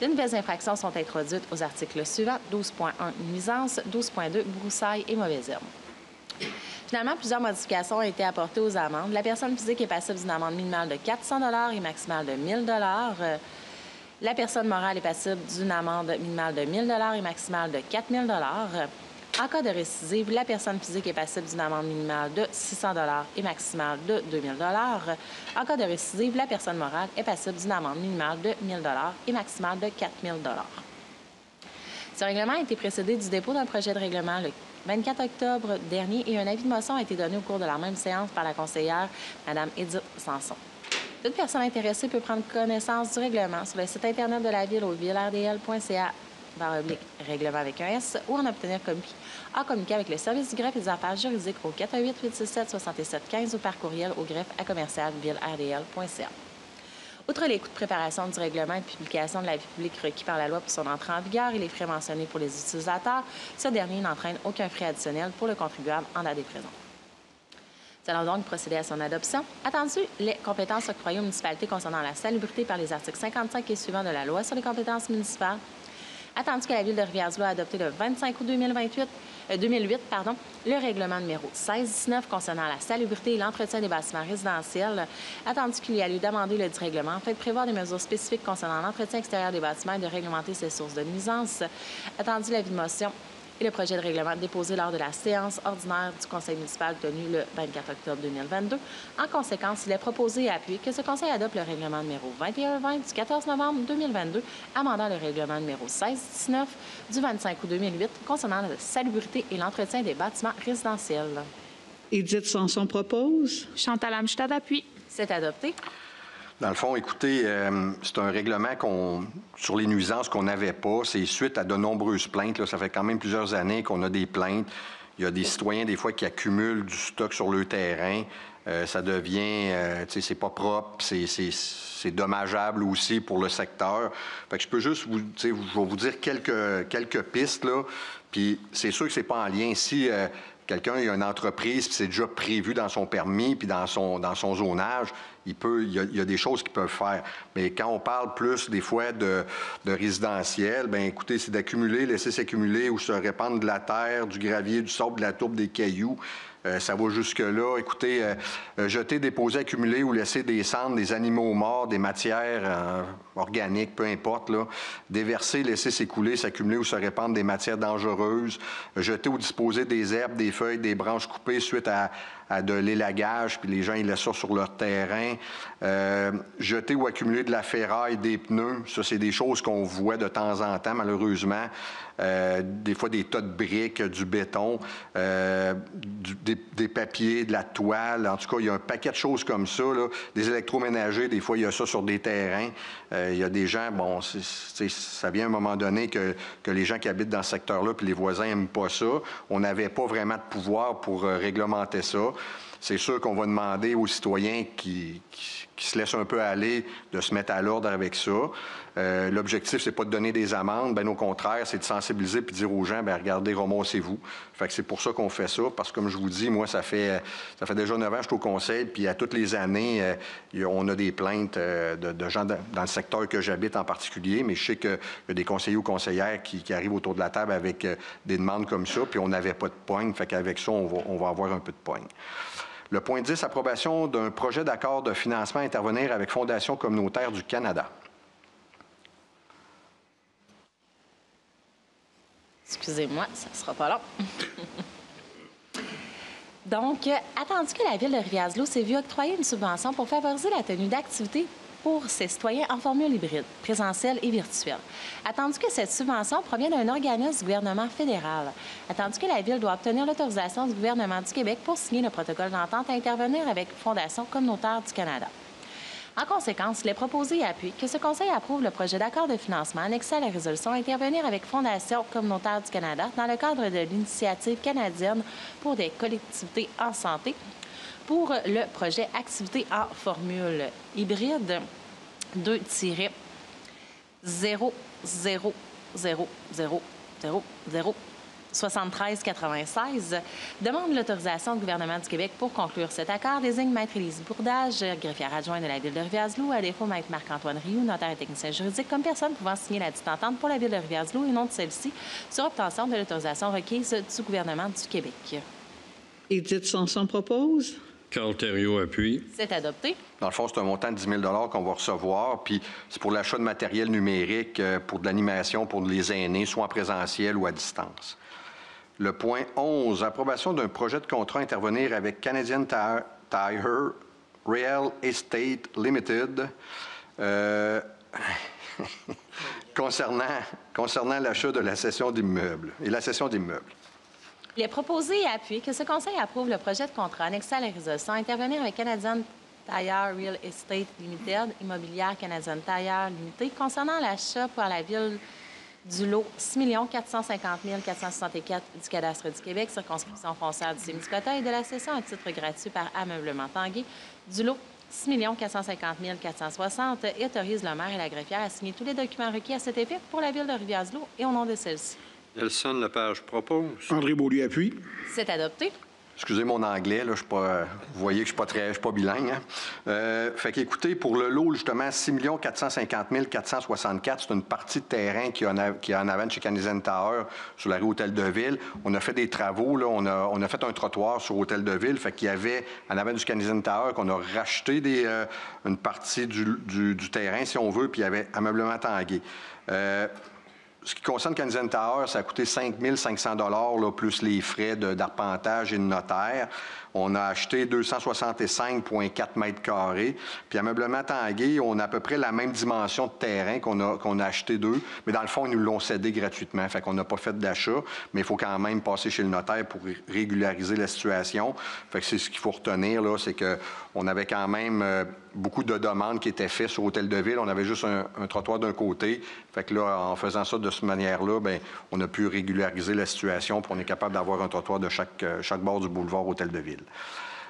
[SPEAKER 5] De nouvelles infractions sont introduites aux articles suivants, 12.1 nuisance, 12.2 broussailles et mauvaises herbes. Finalement, plusieurs modifications ont été apportées aux amendes. La personne physique est passible d'une amende minimale de 400 $ et maximale de 1 000 $. La personne morale est passible d'une amende minimale de 1 000 $ et maximale de 4 000 $. En cas de récidive, la personne physique est passible d'une amende minimale de 600 $ et maximale de 2 000 $. En cas de récidive, la personne morale est passible d'une amende minimale de 1 000 $ et maximale de 4 000 $. Ce règlement a été précédé du dépôt d'un projet de règlement le 24 octobre dernier et un avis de motion a été donné au cours de la même séance par la conseillère Mme Édith Sanson. Toute personne intéressée peut prendre connaissance du règlement sur le site Internet de la Ville au villerdl.ca/règlement avec un S ou en obtenir copie en communiquant avec le service du greffe et des affaires juridiques au 418-867-6715 ou par courriel au greffe@villerdl.ca. Outre les coûts de préparation du règlement et de publication de l'avis public requis par la loi pour son entrée en vigueur et les frais mentionnés pour les utilisateurs, ce dernier n'entraîne aucun frais additionnel pour le contribuable en date présente. Nous allons donc procéder à son adoption. Attendu les compétences octroyées aux municipalités concernant la salubrité par les articles 55 et suivants de la loi sur les compétences municipales. Attendu que la Ville de Rivière-du-Loup a adopté le 25 août 2008 le règlement numéro 1619 concernant la salubrité et l'entretien des bâtiments résidentiels. Attendu qu'il y a lieu d'amender le dit règlement afin de prévoir des mesures spécifiques concernant l'entretien extérieur des bâtiments et de réglementer ses sources de nuisance. Attendu l'avis de motion et le projet de règlement déposé lors de la séance ordinaire du Conseil municipal tenue le 24 octobre 2022. En conséquence, il est proposé et appuyé que ce Conseil adopte le règlement numéro 2120 du 14 novembre 2022, amendant le règlement numéro 1619 du 25 août 2008 concernant la salubrité et l'entretien des bâtiments résidentiels.
[SPEAKER 6] Édith Sanson propose.
[SPEAKER 7] Chantal Amstad appuie.
[SPEAKER 5] C'est adopté.
[SPEAKER 1] Dans le fond, écoutez, c'est un règlement sur les nuisances qu'on n'avait pas. C'est suite à de nombreuses plaintes. Là, ça fait quand même plusieurs années qu'on a des plaintes. Il y a des citoyens, des fois, qui accumulent du stock sur le terrain. Ça devient, tu sais, c'est pas propre, c'est dommageable aussi pour le secteur. Fait que je peux juste je vais vous dire quelques pistes, là. Puis c'est sûr que c'est pas en lien. Si quelqu'un a une entreprise, puis c'est déjà prévu dans son permis, puis dans son zonage, il y a des choses qu'il peuvent faire. Mais quand on parle plus, des fois, de résidentiel, bien, écoutez, c'est d'accumuler, laisser s'accumuler ou se répandre de la terre, du gravier, du sable, de la tourbe, des cailloux. Ça va jusque-là. Écoutez, jeter, déposer, accumuler ou laisser des cendres, des animaux morts, des matières organiques, peu importe, là. Déverser, laisser s'écouler, s'accumuler ou se répandre des matières dangereuses. Jeter ou disposer des herbes, des feuilles, des branches coupées suite à de l'élagage, puis les gens, ils laissent ça sur leur terrain. Jeter ou accumuler de la ferraille, des pneus, ça, c'est des choses qu'on voit de temps en temps, malheureusement. Des fois, des tas de briques, du béton, des papiers, de la toile. En tout cas, il y a un paquet de choses comme ça, là. Des électroménagers, des fois, il y a ça sur des terrains. Il y a des gens, bon, ça vient à un moment donné que les gens qui habitent dans ce secteur-là, puis les voisins n'aiment pas ça. On n'avait pas vraiment de pouvoir pour réglementer ça. C'est sûr qu'on va demander aux citoyens qui se laissent un peu aller de se mettre à l'ordre avec ça. L'objectif, c'est pas de donner des amendes. Bien, au contraire, c'est de sensibiliser puis de dire aux gens, bien, regardez, ramassez-vous. Fait que c'est pour ça qu'on fait ça, parce que comme je vous dis, moi, ça fait déjà 9 ans que je suis au conseil, puis à toutes les années, on a des plaintes de gens dans le secteur que j'habite en particulier, mais je sais qu'il y a des conseillers ou conseillères qui arrivent autour de la table avec des demandes comme ça, puis on n'avait pas de poigne. Fait qu'avec ça, on va avoir un peu de poigne. Le point 10, approbation d'un projet d'accord de financement à intervenir avec Fondation communautaire du Canada.
[SPEAKER 5] Excusez-moi, ça ne sera pas long. Donc, attendu que la Ville de Rivière-du-Loup s'est vue octroyer une subvention pour favoriser la tenue d'activités pour ses citoyens en formule hybride, présentielle et virtuelle. Attendu que cette subvention provient d'un organisme du gouvernement fédéral. Attendu que la Ville doit obtenir l'autorisation du gouvernement du Québec pour signer le protocole d'entente à intervenir avec Fondation communautaire du Canada. En conséquence, il est proposé et appuyé que ce Conseil approuve le projet d'accord de financement annexé à la résolution à intervenir avec Fondation communautaire du Canada dans le cadre de l'initiative canadienne pour des collectivités en santé pour le projet Activité en formule hybride 2-000007396 demande l'autorisation du gouvernement du Québec pour conclure cet accord, désigne Maître Élise Bourdage, greffière adjointe de la Ville de Rivière-du-Loup, à défaut Maître Marc-Antoine Rioux, notaire et technicien juridique, comme personne pouvant signer la dite entente pour la Ville de Rivière-du-Loup et non de celle-ci, sur obtention de l'autorisation requise du gouvernement du Québec.
[SPEAKER 6] Édith Sanson propose.
[SPEAKER 4] Carl Thériault appuie.
[SPEAKER 5] C'est adopté.
[SPEAKER 1] Dans le fond, c'est un montant de 10 000 qu'on va recevoir, puis c'est pour l'achat de matériel numérique, pour de l'animation pour les aînés, soit en présentiel ou à distance. Le point 11, approbation d'un projet de contrat à intervenir avec Canadian Tire Real Estate Limited concernant l'achat de la cession d'immeubles et la cession d'immeubles.
[SPEAKER 5] Il est proposé et appuyé que ce Conseil approuve le projet de contrat annexé à la résolution à intervenir avec Canadian Tire Real Estate Limited, Immobilière Canadian Tire Limited, concernant l'achat par la Ville du lot 6 450 464 du cadastre du Québec, circonscription foncière du Témiscouata, et de la cession à titre gratuit par ameublement Tanguay du lot 6 450 460 et autorise le maire et la greffière à signer tous les documents requis à cet effet pour la Ville de Rivière-du-Loup et au nom de celle-ci.
[SPEAKER 4] Nelson Lepage propose.
[SPEAKER 3] André Beaulieu appuie.
[SPEAKER 5] C'est adopté.
[SPEAKER 1] Excusez mon anglais, là, je suis pas, vous voyez que je ne suis pas bilingue. Hein? Fait qu'écoutez, pour le lot, justement, 6 450 464, c'est une partie de terrain qui est en avant de chez Canadian Tower sur la rue Hôtel-de-Ville. On a fait des travaux, là, on a fait un trottoir sur Hôtel-de-Ville, fait qu'il y avait en avant du Canadian Tower qu'on a racheté une partie du terrain, si on veut, puis il y avait ameublement Tanguay. Ce qui concerne Canadian Tower, ça a coûté 5 500 $ plus les frais d'arpentage et de notaire. On a acheté 265,4 mètres carrés. Puis ameublement Tanguay, on a à peu près la même dimension de terrain qu'on a acheté d'eux. Mais dans le fond, ils nous l'ont cédé gratuitement. Fait qu'on n'a pas fait d'achat, mais il faut quand même passer chez le notaire pour régulariser la situation. Fait que c'est ce qu'il faut retenir, là, c'est qu'on avait quand même beaucoup de demandes qui étaient faites sur Hôtel-de-Ville. On avait juste un trottoir d'un côté. Fait que là, en faisant ça de cette manière-là, bien, on a pu régulariser la situation, puis on est capable d'avoir un trottoir de chaque bord du boulevard Hôtel-de-Ville.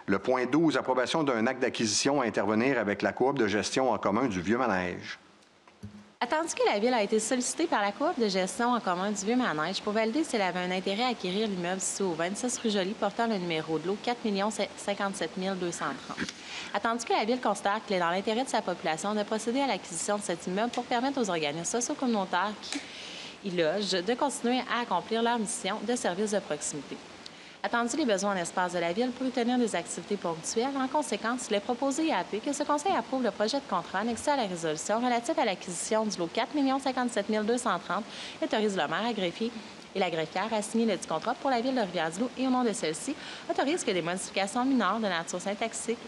[SPEAKER 1] Le point 12, approbation d'un acte d'acquisition à intervenir avec la coop de gestion en commun du Vieux-Manège.
[SPEAKER 5] Attendu que la Ville a été sollicitée par la coop de gestion en commun du Vieux-Manège pour valider si elle avait un intérêt à acquérir l'immeuble situé au 26 rue Joly portant le numéro de lot 4 057 230. Attendu que la Ville considère qu'il est dans l'intérêt de sa population de procéder à l'acquisition de cet immeuble pour permettre aux organismes socio-communautaires qui y logent de continuer à accomplir leur mission de service de proximité. Attendu les besoins en espace de la Ville pour y tenir des activités ponctuelles, en conséquence, il est proposé et appuyé que ce Conseil approuve le projet de contrat annexé à la résolution relatif à l'acquisition du lot 4 057 230 et autorise le maire à greffier et la greffière à signer le dit contrat pour la Ville de Rivière-du-Loup et au nom de celle-ci, autorise que des modifications mineures de nature syntaxique,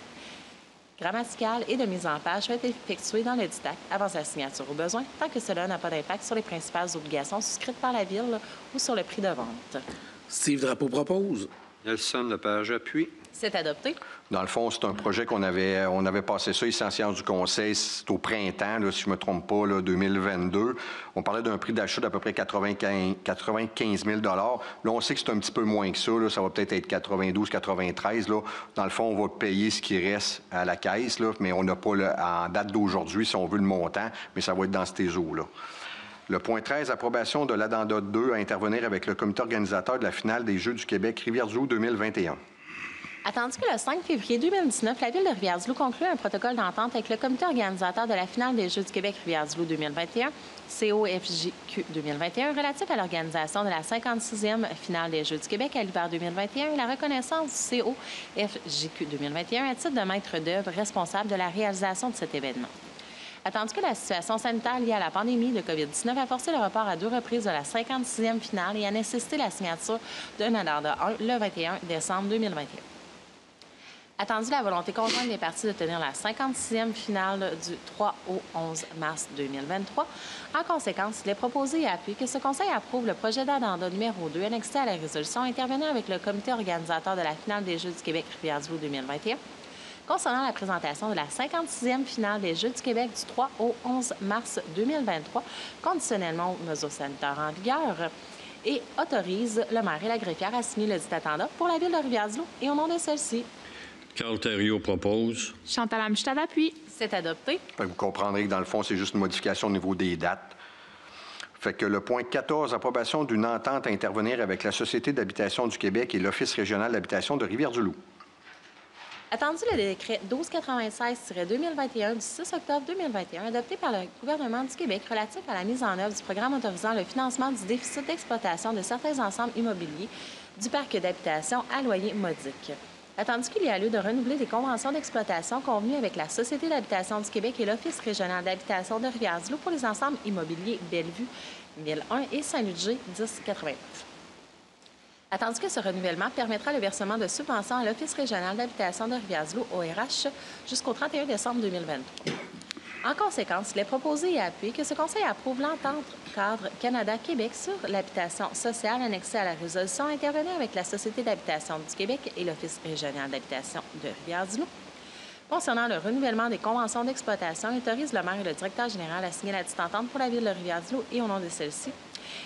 [SPEAKER 5] grammaticale et de mise en page soient effectuées dans le dit acte avant sa signature au besoin, tant que cela n'a pas d'impact sur les principales obligations souscrites par la Ville ou sur le prix de vente.
[SPEAKER 3] Steve Drapeau propose.
[SPEAKER 4] Nelson Lepage appuie.
[SPEAKER 5] C'est adopté.
[SPEAKER 1] Dans le fond, c'est un projet qu'on avait passé ça ici en séance du Conseil, c'est au printemps, là, si je ne me trompe pas, là, 2022. On parlait d'un prix d'achat d'à peu près 95 000 Là, on sait que c'est un petit peu moins que ça. Là, ça va peut-être être 92, 93. Là. Dans le fond, on va payer ce qui reste à la caisse, là, mais on n'a pas, en date d'aujourd'hui, si on veut le montant, mais ça va être dans ces eaux-là. Le point 13, approbation de l'addenda 2 à intervenir avec le comité organisateur de la finale des Jeux du Québec Rivière-du-Loup 2021.
[SPEAKER 5] Attendu que le 5 février 2019, la Ville de Rivière-du-Loup conclut un protocole d'entente avec le comité organisateur de la finale des Jeux du Québec Rivière-du-Loup 2021, COFJQ 2021, relatif à l'organisation de la 56e finale des Jeux du Québec à l'hiver 2021 et la reconnaissance du COFJQ 2021 à titre de maître d'œuvre responsable de la réalisation de cet événement. Attendu que la situation sanitaire liée à la pandémie de COVID-19 a forcé le report à 2 reprises de la 56e finale et a nécessité la signature d'un addenda 1 le 21 décembre 2021. Attendu la volonté conjointe des parties de tenir la 56e finale du 3 au 11 mars 2023, en conséquence, il est proposé et appuyé que ce Conseil approuve le projet d'addenda numéro 2 annexé à la résolution intervenant avec le comité organisateur de la finale des Jeux du Québec Rivière-du-Loup 2021 concernant la présentation de la 56e finale des Jeux du Québec du 3 au 11 mars 2023, conditionnellement aux mesures sanitaires en vigueur, et autorise le maire et la greffière à signer le dit addenda pour la Ville de Rivière-du-Loup et au nom de celle-ci.
[SPEAKER 4] Carl Thériault propose.
[SPEAKER 7] Chantal Amstad appuie.
[SPEAKER 5] C'est adopté.
[SPEAKER 1] Vous comprendrez que dans le fond, c'est juste une modification au niveau des dates. Fait que le point 14, approbation d'une entente à intervenir avec la Société d'habitation du Québec et l'Office régional d'habitation de Rivière-du-Loup.
[SPEAKER 5] Attendu le décret 1296-2021 du 6 octobre 2021 adopté par le gouvernement du Québec relatif à la mise en œuvre du programme autorisant le financement du déficit d'exploitation de certains ensembles immobiliers du parc d'habitation à loyer modique. Attendu qu'il y a lieu de renouveler des conventions d'exploitation convenues avec la Société d'habitation du Québec et l'Office régional d'habitation de Rivière-du-Loup pour les ensembles immobiliers Bellevue 1001 et Saint-Ludger 1089. Attendu que ce renouvellement permettra le versement de subventions à l'Office régional d'habitation de Rivière-du-Loup, ORH, jusqu'au 31 décembre 2023. En conséquence, il est proposé et appuyé que ce Conseil approuve l'entente cadre Canada-Québec sur l'habitation sociale annexée à la résolution intervenue avec la Société d'habitation du Québec et l'Office régional d'habitation de Rivière-du-Loup. Concernant le renouvellement des conventions d'exploitation, il autorise le maire et le directeur général à signer la dite entente pour la Ville de Rivière-du-Loup et au nom de celle-ci.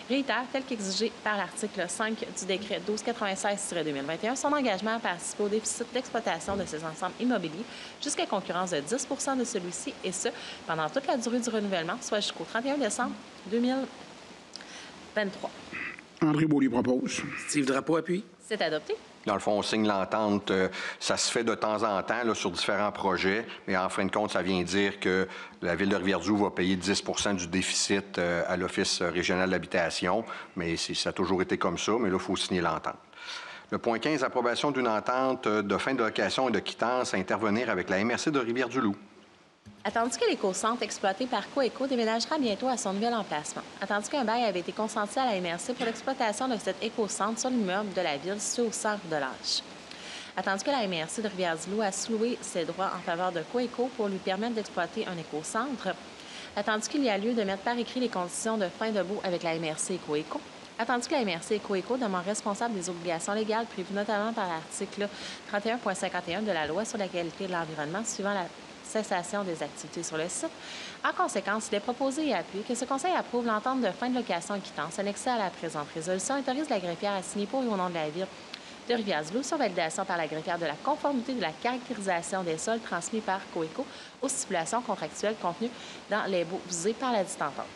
[SPEAKER 5] Réitère, tel qu'exigé par l'article 5 du décret 1296-2021, son engagement à participer au déficit d'exploitation de ces ensembles immobiliers jusqu'à concurrence de 10 de celui-ci, et ce, pendant toute la durée du renouvellement, soit jusqu'au 31 décembre 2023.
[SPEAKER 8] André Beaulieu propose.
[SPEAKER 3] Steve Drapeau appuie.
[SPEAKER 5] C'est adopté.
[SPEAKER 1] Dans le fond, on signe l'entente. Ça se fait de temps en temps là, sur différents projets, mais en fin de compte, ça vient dire que la Ville de Rivière-du-Loup va payer 10 du déficit à l'Office régional d'habitation, mais ça a toujours été comme ça, mais là, il faut signer l'entente. Le point 15, approbation d'une entente de fin de location et de quittance à intervenir avec la MRC de Rivière-du-Loup.
[SPEAKER 5] Attendu que l'éco-centre exploité par Coeco déménagera bientôt à son nouvel emplacement. Attendu qu'un bail avait été consenti à la MRC pour l'exploitation de cet éco-centre sur l'immeuble de la Ville situé au centre de l'Arche. Attendu que la MRC de Rivière-du-Loup a sous-loué ses droits en faveur de Coeco pour lui permettre d'exploiter un éco-centre. Attendu qu'il y a lieu de mettre par écrit les conditions de fin de baux avec la MRC et Coeco. Attendu que la MRC et Coeco demeurent responsables des obligations légales prévues notamment par l'article 31.51 de la Loi sur la qualité de l'environnement suivant la cessation des activités sur le site. En conséquence, il est proposé et appuyé que ce Conseil approuve l'entente de fin de location et quittance annexée à la présente résolution et autorise la greffière à signer pour et au nom de la Ville de Rivière-du-Loup sur validation par la greffière de la conformité de la caractérisation des sols transmis par Coeco aux stipulations contractuelles contenues dans les baux visés par la dite entente.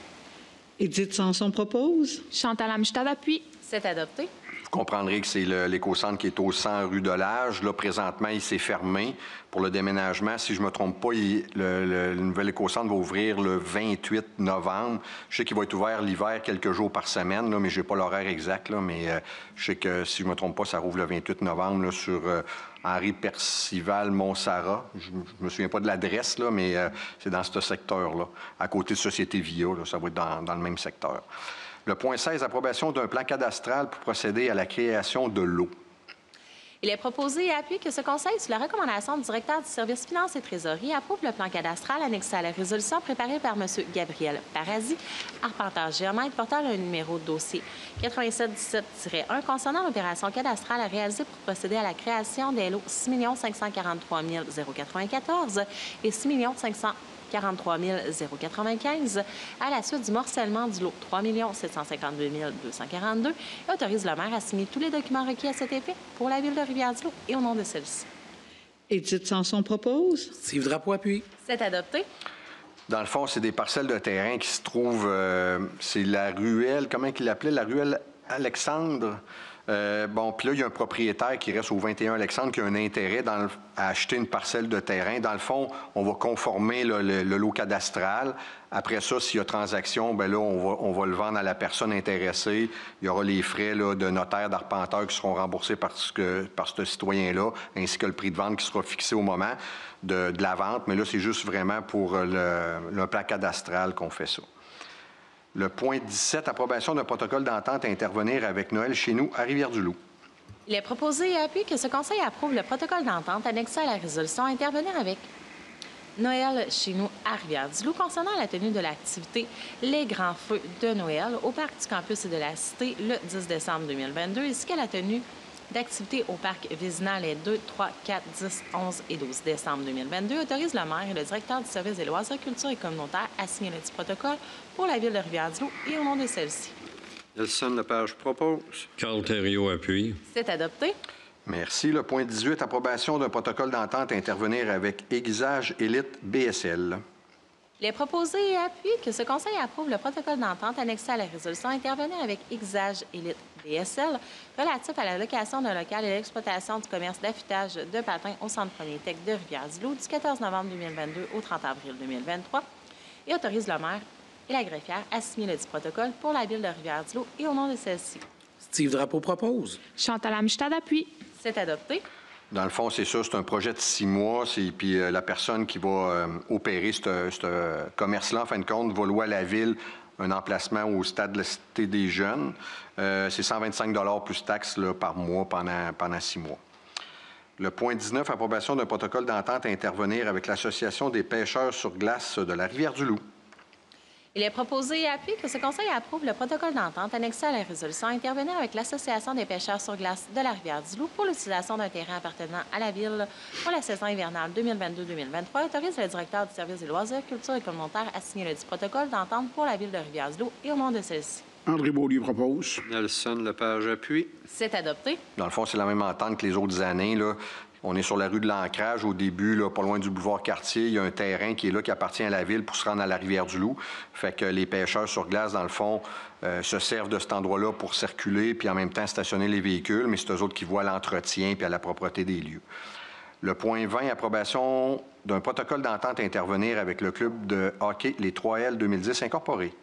[SPEAKER 6] Édith Sanson propose.
[SPEAKER 7] Chantal Amstad appuie.
[SPEAKER 5] C'est adopté.
[SPEAKER 1] comprendrez que c'est l'éco-centre qui est au 100 rue de l'Age. Là, présentement, il s'est fermé pour le déménagement. Si je ne me trompe pas, le nouvel éco-centre va ouvrir le 28 novembre. Je sais qu'il va être ouvert l'hiver quelques jours par semaine, là, mais je n'ai pas l'horaire exact. Là, mais je sais que, si je ne me trompe pas, ça rouvre le 28 novembre là, sur Henri Percival, Montsara. Je ne me souviens pas de l'adresse, là, mais c'est dans ce secteur-là, à côté de Société Via. Là, ça va être dans le même secteur. Le point 16, approbation d'un plan cadastral pour procéder à la création de lots.
[SPEAKER 5] Il est proposé et appuyé que ce Conseil, sous la recommandation du directeur du service Finances et Trésorerie, approuve le plan cadastral annexé à la résolution préparée par M. Gabriel Paradis, arpenteur géomètre, portant le numéro de dossier 8717-1 concernant l'opération cadastrale à réaliser pour procéder à la création des lots 6 543 094 et 6 543 095 à la suite du morcellement du lot 3 752 242 et autorise le maire à signer tous les documents requis à cet effet pour la Ville de Rivière-du-Loup et au nom de celle-ci.
[SPEAKER 6] Édith Sanson propose.
[SPEAKER 3] Steve Drapeau appuie.
[SPEAKER 5] C'est adopté.
[SPEAKER 1] Dans le fond, c'est des parcelles de terrain qui se trouvent... c'est la ruelle... Comment il l'appelait? La ruelle Alexandre. Bon, puis là, il y a un propriétaire qui reste au 21 Alexandre qui a un intérêt à acheter une parcelle de terrain. Dans le fond, on va conformer là, le lot cadastral. Après ça, s'il y a transaction, bien là, on va le vendre à la personne intéressée. Il y aura les frais là, de notaire, d'arpenteur qui seront remboursés par ce citoyen-là, ainsi que le prix de vente qui sera fixé au moment de la vente. Mais là, c'est juste vraiment pour le plan cadastral qu'on fait ça. Le point 17, approbation d'un protocole d'entente à intervenir avec Noël chez nous à Rivière-du-Loup.
[SPEAKER 5] Il est proposé et appuyé que ce Conseil approuve le protocole d'entente annexé à la résolution à intervenir avec Noël chez nous à Rivière-du-Loup concernant la tenue de l'activité Les Grands Feux de Noël au Parc du Campus et de la Cité le 10 décembre 2022, ainsi qu'à la tenue d'activités au Parc Vézina les 2, 3, 4, 10, 11 et 12 décembre 2022 autorise le maire et le directeur du service des loisirs, culture et communautaire à signer le dit protocole pour la Ville de Rivière-du-Loup et au nom de celle-ci.
[SPEAKER 4] Nelson Lepage propose. Carl Thériault appuie.
[SPEAKER 5] C'est adopté.
[SPEAKER 1] Merci. Le point 18, approbation d'un protocole d'entente à intervenir avec Aiguisage Élite BSL.
[SPEAKER 5] Il est proposé et appuyé que ce Conseil approuve le protocole d'entente annexé à la résolution à intervenir avec Aiguisage Élite BSL relatif à la location d'un local et l'exploitation du commerce d'affûtage de patins au Centre Premier Tech de Rivière-du-Loup du 14 novembre 2022 au 30 avril 2023 et autorise le maire et la greffière à signer le dit protocole pour la Ville de Rivière-du-Loup et au nom de celle-ci.
[SPEAKER 3] Steve Drapeau propose.
[SPEAKER 7] Chantal Amistad appuie.
[SPEAKER 5] C'est adopté.
[SPEAKER 1] Dans le fond, c'est ça, c'est un projet de 6 mois. Puis la personne qui va opérer ce commerce-là, en fin de compte, va louer à la Ville un emplacement au stade de la Cité des Jeunes. C'est 125 $ plus taxes là, par mois pendant 6 mois. Le point 19, approbation d'un protocole d'entente à intervenir avec l'Association des pêcheurs sur glace de la Rivière-du-Loup.
[SPEAKER 5] Il est proposé et appuyé que ce Conseil approuve le protocole d'entente annexé à la résolution à intervenir avec l'Association des pêcheurs sur glace de la Rivière-du-Loup pour l'utilisation d'un terrain appartenant à la Ville pour la saison hivernale 2022-2023 autorise le directeur du service des loisirs, culture et communautaire à signer le dit protocole d'entente pour la Ville de Rivière-du-Loup et au nom de celle-ci.
[SPEAKER 8] André Beaulieu propose.
[SPEAKER 4] Nelson Lepage appuie.
[SPEAKER 5] C'est adopté.
[SPEAKER 1] Dans le fond, c'est la même entente que les autres années, là. On est sur la rue de l'Ancrage. Au début, là, pas loin du boulevard Cartier, il y a un terrain qui est là, qui appartient à la Ville pour se rendre à la Rivière-du-Loup. Fait que les pêcheurs sur glace, dans le fond, se servent de cet endroit-là pour circuler puis en même temps stationner les véhicules, mais c'est eux autres qui voient l'entretien puis à la propreté des lieux. Le point 20, approbation d'un protocole d'entente à intervenir avec le club de hockey Les 3L 2010 incorporé.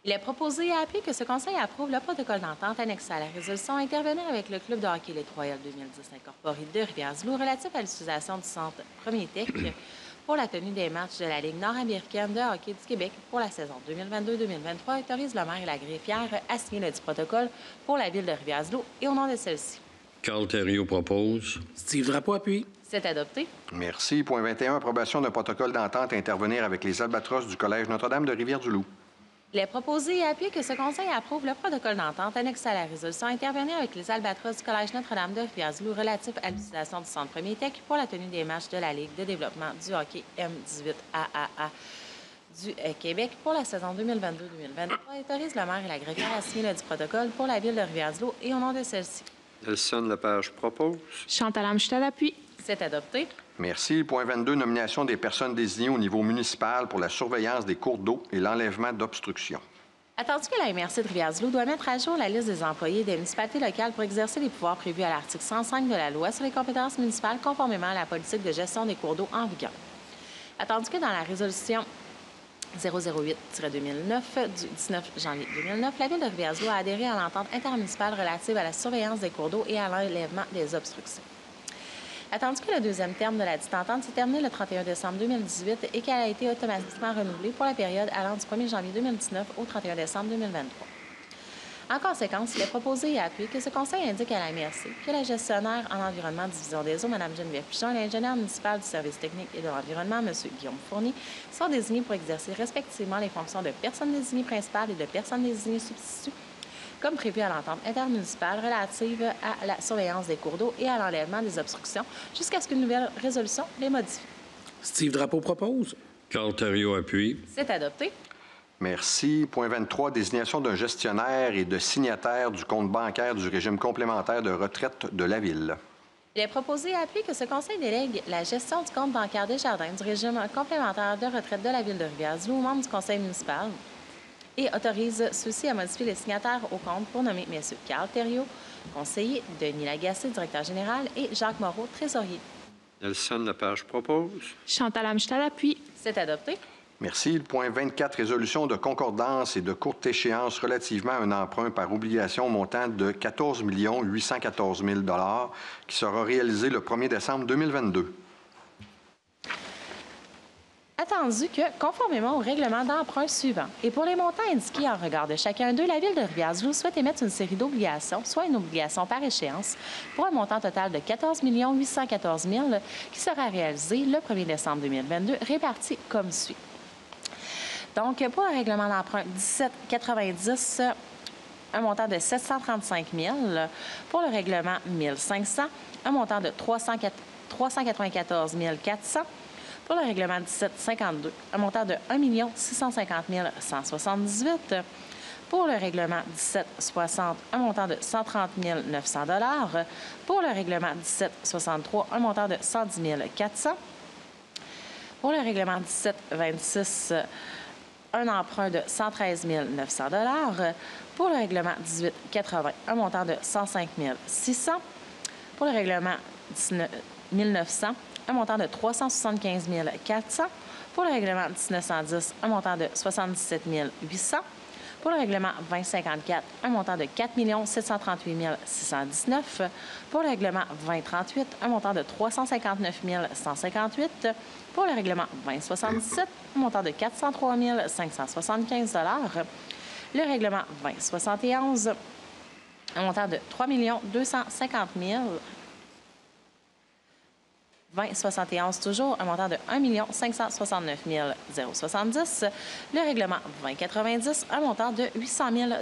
[SPEAKER 5] Il est proposé et appuyé que ce Conseil approuve le protocole d'entente annexé à la résolution à intervenir avec le club de hockey Les 3L 2010 incorporé de Rivière-du-Loup relatif à l'utilisation du centre Premier Tech pour la tenue des matchs de la Ligue nord-américaine de hockey du Québec pour la saison 2022-2023 autorise le maire et la greffière à signer le dit protocole pour la Ville de Rivière-du-Loup et au nom de celle-ci.
[SPEAKER 4] Carl Thériault propose.
[SPEAKER 3] Steve Drapeau appuie.
[SPEAKER 5] C'est adopté.
[SPEAKER 1] Merci. Point 21, approbation d'un protocole d'entente à intervenir avec les Albatros du Collège Notre-Dame de Rivière-du-Loup.
[SPEAKER 5] Il est proposé et appuyé que ce Conseil approuve le protocole d'entente annexé à la résolution à intervenir avec les Albatros du Collège Notre-Dame de Rivière-du-Loup relatif à l'utilisation du Centre Premier Tech pour la tenue des matchs de la Ligue de développement du hockey M18AAA du Québec pour la saison 2022-2023 et autorise le maire et la greffière à signer le dit protocole pour la Ville de Rivière-du-Loup et au nom de celle-ci.
[SPEAKER 4] Nelson Lepage propose.
[SPEAKER 7] Chantal Amistad appuie.
[SPEAKER 5] C'est adopté.
[SPEAKER 1] Merci. Point 22, nomination des personnes désignées au niveau municipal pour la surveillance des cours d'eau et l'enlèvement d'obstructions.
[SPEAKER 5] Attendu que la MRC de Rivière-du-Loup doit mettre à jour la liste des employés des municipalités locales pour exercer les pouvoirs prévus à l'article 105 de la Loi sur les compétences municipales conformément à la politique de gestion des cours d'eau en vigueur. Attendu que dans la résolution 008-2009 du 19 janvier 2009, la Ville de Rivière-du-Loup a adhéré à l'entente intermunicipale relative à la surveillance des cours d'eau et à l'enlèvement des obstructions. Attendu que le deuxième terme de la dite entente s'est terminé le 31 décembre 2018 et qu'elle a été automatiquement renouvelée pour la période allant du 1er janvier 2019 au 31 décembre 2023. En conséquence, il est proposé et appuyé que ce Conseil indique à la MRC que la gestionnaire en environnement Division des eaux, Mme Geneviève Pichon, et l'ingénieur municipal du service technique et de l'environnement, M. Guillaume Fournier, sont désignés pour exercer respectivement les fonctions de personne désignée principale et de personne désignée substitut, comme prévu à l'entente intermunicipale relative à la surveillance des cours d'eau et à l'enlèvement des obstructions, jusqu'à ce qu'une nouvelle résolution les modifie.
[SPEAKER 3] Steve Drapeau propose.
[SPEAKER 4] Carl Thériault appuie.
[SPEAKER 5] C'est adopté.
[SPEAKER 1] Merci. Point 23, désignation d'un gestionnaire et de signataire du compte bancaire du régime complémentaire de retraite de la Ville.
[SPEAKER 5] Il est proposé et appuyé que ce Conseil délègue la gestion du compte bancaire des jardins du régime complémentaire de retraite de la Ville de Rivière-du-Loup aux membres du Conseil municipal et autorise ceux-ci à modifier les signataires au compte pour nommer M. Carl Thériault, conseiller, Denis Lagacé, directeur général, et Jacques Moreau, trésorier.
[SPEAKER 4] Nelson Lepage propose.
[SPEAKER 7] Chantal Amstad appuie.
[SPEAKER 5] C'est adopté.
[SPEAKER 1] Merci. Le point 24, résolution de concordance et de courte échéance relativement à un emprunt par obligation montant de 14 814 000 $ qui sera réalisé le 1er décembre 2022.
[SPEAKER 5] Attendu que, conformément au règlement d'emprunt suivant, et pour les montants indiqués en regard de chacun d'eux, la Ville de Rivière-du-Loup souhaite émettre une série d'obligations, soit une obligation par échéance, pour un montant total de 14 814 000 $ qui sera réalisé le 1er décembre 2022, réparti comme suit. Donc, pour un règlement d'emprunt 1790, un montant de 735 000 $. Pour le règlement 1500, un montant de 394 400 $. Pour le règlement 1752, un montant de 1 650 178 $. Pour le règlement 1760, un montant de 130 900 $. Pour le règlement 1763, un montant de 110 400 $. Pour le règlement 1726, un emprunt de 113 900 $. Pour le règlement 1880, un montant de 105 600 $. Pour le règlement 1900, un montant de 375 400 $. Pour le règlement 1910, un montant de 77 800 $. Pour le règlement 2054, un montant de 4 738 619 $. Pour le règlement 2038, un montant de 359 158 $. Pour le règlement 2077, un montant de 403 575 $. Le règlement 2071, un montant de 3 250 000 $. 2071 toujours, un montant de 1 569 070. Le règlement 2090, un montant de 800 000 $.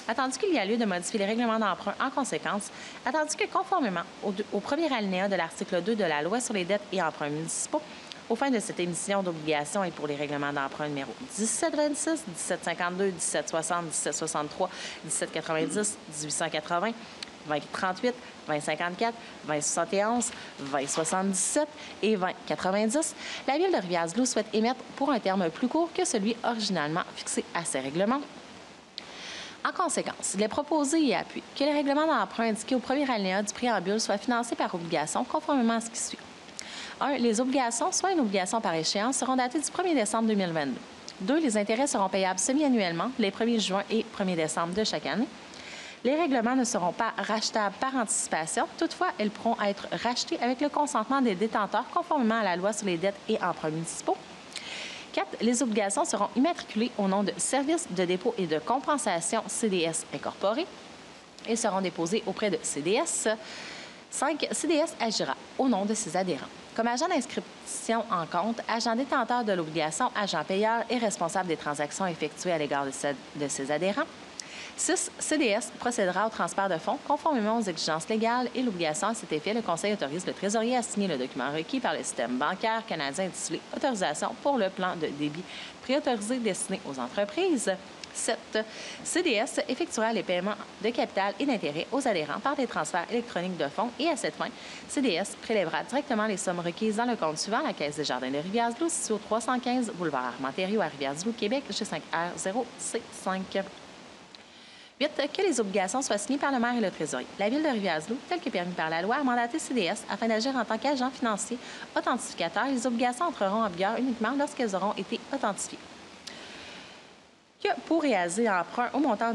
[SPEAKER 5] Attendu qu'il y a lieu de modifier les règlements d'emprunt en conséquence, attendu que conformément au premier alinéa de l'article 2 de la Loi sur les dettes et emprunts municipaux, aux fins de cette émission d'obligations et pour les règlements d'emprunt numéro 1726, 1752, 1760, 1763, 1790, 1880, 2038, 2054, 2071, 2077 et 2090, la Ville de Rivière-du-Loup souhaite émettre pour un terme plus court que celui originalement fixé à ces règlements. En conséquence, il est proposé et appuyé que les règlements d'emprunt indiqués au premier alinéa du préambule soient financés par obligation conformément à ce qui suit. 1. Les obligations, soit une obligation par échéance, seront datées du 1er décembre 2022. 2. Les intérêts seront payables semi-annuellement les 1er juin et 1er décembre de chaque année. Les règlements ne seront pas rachetables par anticipation. Toutefois, ils pourront être rachetés avec le consentement des détenteurs conformément à la Loi sur les dettes et emprunts municipaux. 4. Les obligations seront immatriculées au nom de Services de dépôt et de compensation CDS Incorporé et seront déposées auprès de CDS. 5. CDS agira au nom de ses adhérents comme agent d'inscription en compte, agent détenteur de l'obligation, agent payeur et responsable des transactions effectuées à l'égard de ses adhérents. 6. CDS procédera au transfert de fonds conformément aux exigences légales et l'obligation à cet effet. Le Conseil autorise le trésorier à signer le document requis par le système bancaire canadien intitulé « Autorisation pour le plan de débit préautorisé destiné aux entreprises ». 17. CDS effectuera les paiements de capital et d'intérêts aux adhérents par des transferts électroniques de fonds et à cette fin, CDS prélèvera directement les sommes requises dans le compte suivant la Caisse des Jardins de Rivière-du-Loup, située au 315 boulevard Armand-Thériault à Rivière-du-Loup, Québec, G5R0C5. 8. Que les obligations soient signées par le maire et le trésorier. La Ville de Rivière-du-Loup, tel que permis par la loi, a mandaté CDS afin d'agir en tant qu'agent financier authentificateur. Les obligations entreront en vigueur uniquement lorsqu'elles auront été authentifiées. Que pour réaliser l'emprunt au montant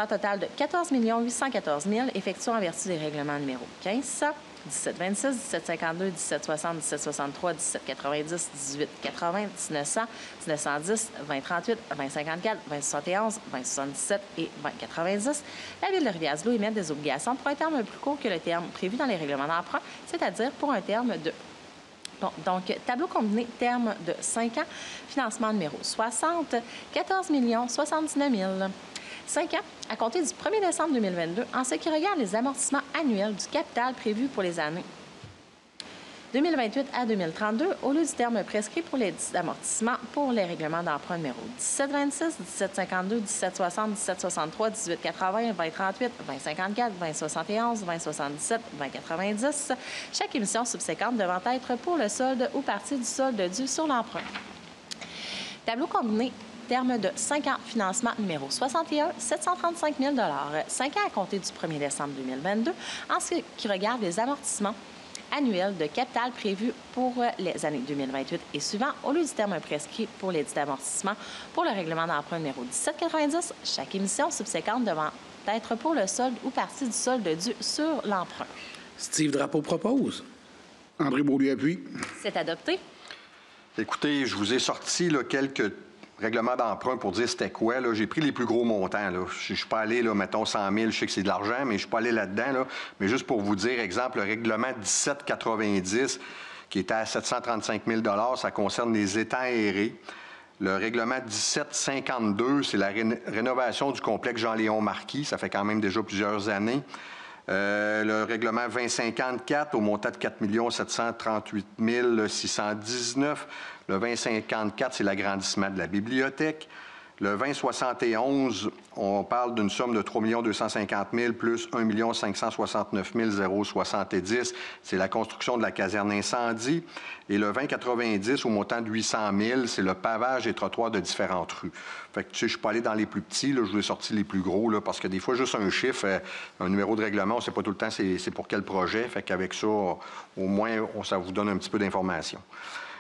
[SPEAKER 5] total de 14 814 000 effectué en vertu des règlements numéro 15, 1726, 1752, 1760, 1763, 1790, 1880, 1900, 1910, 2038, 2054, 2071, 2077 et 2090, la Ville de Rivière-du-Loup émet des obligations pour un terme plus court que le terme prévu dans les règlements d'emprunt, c'est-à-dire pour un terme de... Bon, donc, tableau combiné, terme de 5 ans, financement numéro 60, 14 079 000. 5 ans, à compter du 1er décembre 2022, en ce qui regarde les amortissements annuels du capital prévu pour les années 2028 à 2032, au lieu du terme prescrit pour les amortissements pour les règlements d'emprunt numéro 1726, 1752, 1760, 1763, 1880, 2038, 2054, 2071, 2077, 2090, chaque émission subséquente devant être pour le solde ou partie du solde dû sur l'emprunt. Tableau combiné. Terme de 5 ans, financement numéro 61, 735 000 5 ans à compter du 1er décembre 2022, en ce qui regarde les amortissements annuels de capital prévus pour les années 2028 et suivants, au lieu du terme prescrit pour les dits amortissements pour le règlement d'emprunt numéro 1790, chaque émission subséquente devant être pour le solde ou partie du solde dû sur l'emprunt.
[SPEAKER 3] Steve Drapeau propose.
[SPEAKER 8] André Beaulieu appuie.
[SPEAKER 5] C'est adopté.
[SPEAKER 1] Écoutez, je vous ai sorti là, quelques règlements d'emprunt pour dire c'était quoi. J'ai pris les plus gros montants. Là. Je ne suis pas allé, là, mettons 100 000, je sais que c'est de l'argent, mais je ne suis pas allé là-dedans. Là. Mais juste pour vous dire, exemple, le règlement 1790, qui était à 735 000 ça concerne les étangs aérés. Le règlement 1752, c'est la rénovation du complexe Jean-Léon Marquis. Ça fait quand même déjà plusieurs années. Le règlement 2054 au montant de 4 738 619. Le 2054, c'est l'agrandissement de la bibliothèque. Le 2071, on parle d'une somme de 3 250 000 plus 1 569 070. C'est la construction de la caserne incendie. Et le 2090, au montant de 800 000, c'est le pavage des trottoirs de différentes rues. Fait que, tu sais, je ne suis pas allé dans les plus petits, là, je vous ai sorti les plus gros, là, parce que des fois, juste un chiffre, un numéro de règlement, on ne sait pas tout le temps c'est pour quel projet. Fait qu'avec ça, au moins, ça vous donne un petit peu d'informations.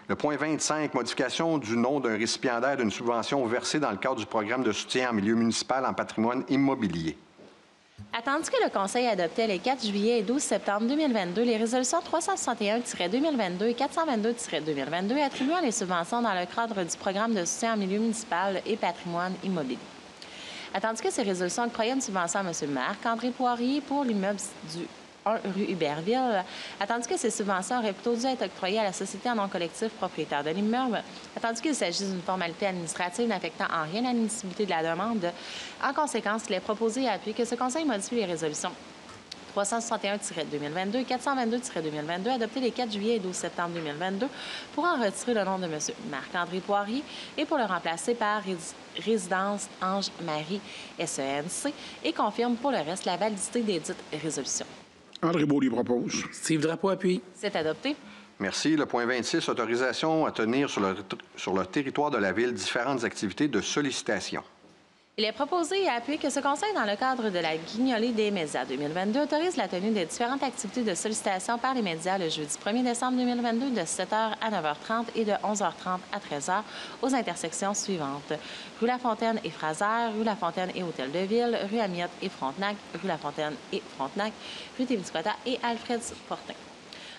[SPEAKER 1] Le point 25, modification du nom d'un récipiendaire d'une subvention versée dans le cadre du programme de soutien en milieu municipal en patrimoine immobilier.
[SPEAKER 5] Attendu que le Conseil adoptait les 4 juillet et 12 septembre 2022 les résolutions 361-2022 et 422-2022 attribuant les subventions dans le cadre du programme de soutien en milieu municipal et patrimoine immobilier. Attendu que ces résolutions octroyaient une subvention à M. le maire André Poirier pour l'immeuble du 1 rue Hubertville, attendu que ces subventions auraient plutôt dû être octroyées à la société en nom collectif propriétaire de l'immeuble, attendu qu'il s'agisse d'une formalité administrative n'affectant en rien l'admissibilité de la demande. En conséquence, il est proposé et appuyé que ce Conseil modifie les résolutions 361-2022 et 422-2022 adoptées les 4 juillet et 12 septembre 2022 pour en retirer le nom de M. Marc-André Poirier et pour le remplacer par Résidence Ange-Marie SENC et confirme pour le reste la validité des dites résolutions.
[SPEAKER 8] André Beaulieu propose.
[SPEAKER 3] Steve Drapeau appuie.
[SPEAKER 5] C'est adopté.
[SPEAKER 1] Merci. Le point 26, autorisation à tenir sur le territoire de la Ville différentes activités de sollicitation.
[SPEAKER 5] Il est proposé et appuyé que ce Conseil, dans le cadre de la Guignolée des médias 2022, autorise la tenue des différentes activités de sollicitation par les médias le jeudi 1er décembre 2022 de 7h à 9h30 et de 11h30 à 13h aux intersections suivantes. Rue Lafontaine et Fraser, rue Lafontaine et Hôtel de Ville, rue Amiotte et Frontenac, rue Lafontaine et Frontenac, rue Témiscouata et Alfred Fortin.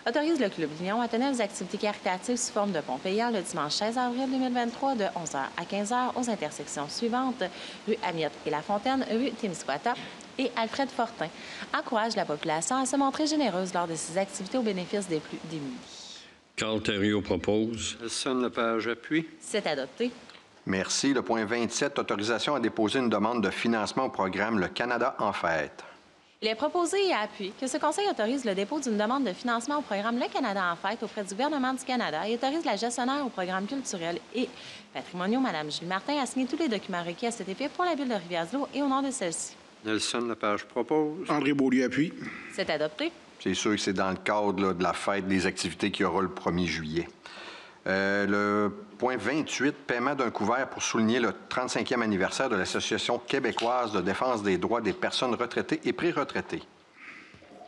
[SPEAKER 5] Autorise le Club Lignon à tenir des activités caritatives sous forme de pont payant le dimanche 16 avril 2023 de 11h à 15h aux intersections suivantes, rue Amiotte et Lafontaine, rue Témiscouata et Alfred Fortin. Encourage la population à se montrer généreuse lors de ces activités au bénéfice des plus démunis.
[SPEAKER 4] Carl Thériault propose.
[SPEAKER 1] Nelson-Lepage appuie.
[SPEAKER 5] C'est adopté.
[SPEAKER 1] Merci. Le point 27, autorisation à déposer une demande de financement au programme Le Canada en fête.
[SPEAKER 5] Il est proposé et appuyé que ce Conseil autorise le dépôt d'une demande de financement au programme Le Canada en fête auprès du gouvernement du Canada et autorise la gestionnaire au programme culturel et patrimoniaux, Mme Julie Martin, à signer tous les documents requis à cet effet pour la Ville de Rivière-du-Loup et au nom de celle-ci.
[SPEAKER 4] Nelson Lepage propose.
[SPEAKER 8] André Beaulieu appuie.
[SPEAKER 5] C'est adopté.
[SPEAKER 1] C'est sûr que c'est dans le cadre là, de la fête des activités qui aura le 1er juillet. Le point 28, paiement d'un couvert pour souligner le 35e anniversaire de l'Association québécoise de défense des droits des personnes retraitées et pré-retraitées.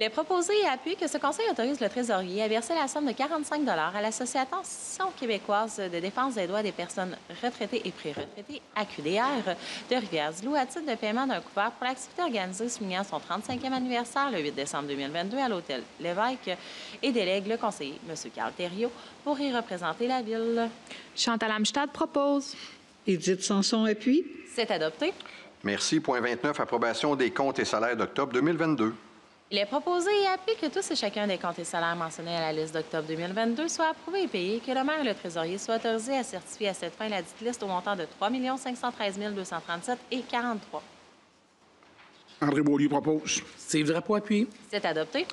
[SPEAKER 5] Il est proposé et appuyé que ce Conseil autorise le trésorier à verser la somme de 45 $ à l'Association québécoise de défense des droits des personnes retraitées et pré-retraitées, AQDR, de Rivière-du-Loup, à titre de paiement d'un couvert pour l'activité organisée soulignant son 35e anniversaire le 8 décembre 2022 à l'Hôtel L'Évêque et délègue le conseiller, M. Carl Thériault, pour y représenter la Ville.
[SPEAKER 7] Chantal Amstad propose.
[SPEAKER 6] Édith Sanson appuie.
[SPEAKER 5] C'est adopté.
[SPEAKER 1] Merci. Point 29, approbation des comptes et salaires d'octobre 2022.
[SPEAKER 5] Il est proposé et appuyé que tous et chacun des comptes et salaires mentionnés à la liste d'octobre 2022 soient approuvés et payés et que le maire et le trésorier soient autorisés à certifier à cette fin la dite liste au montant de 3 513 237 et 43.
[SPEAKER 8] André Beaulieu propose.
[SPEAKER 3] Steve Drapeau appuie.
[SPEAKER 5] C'est adopté.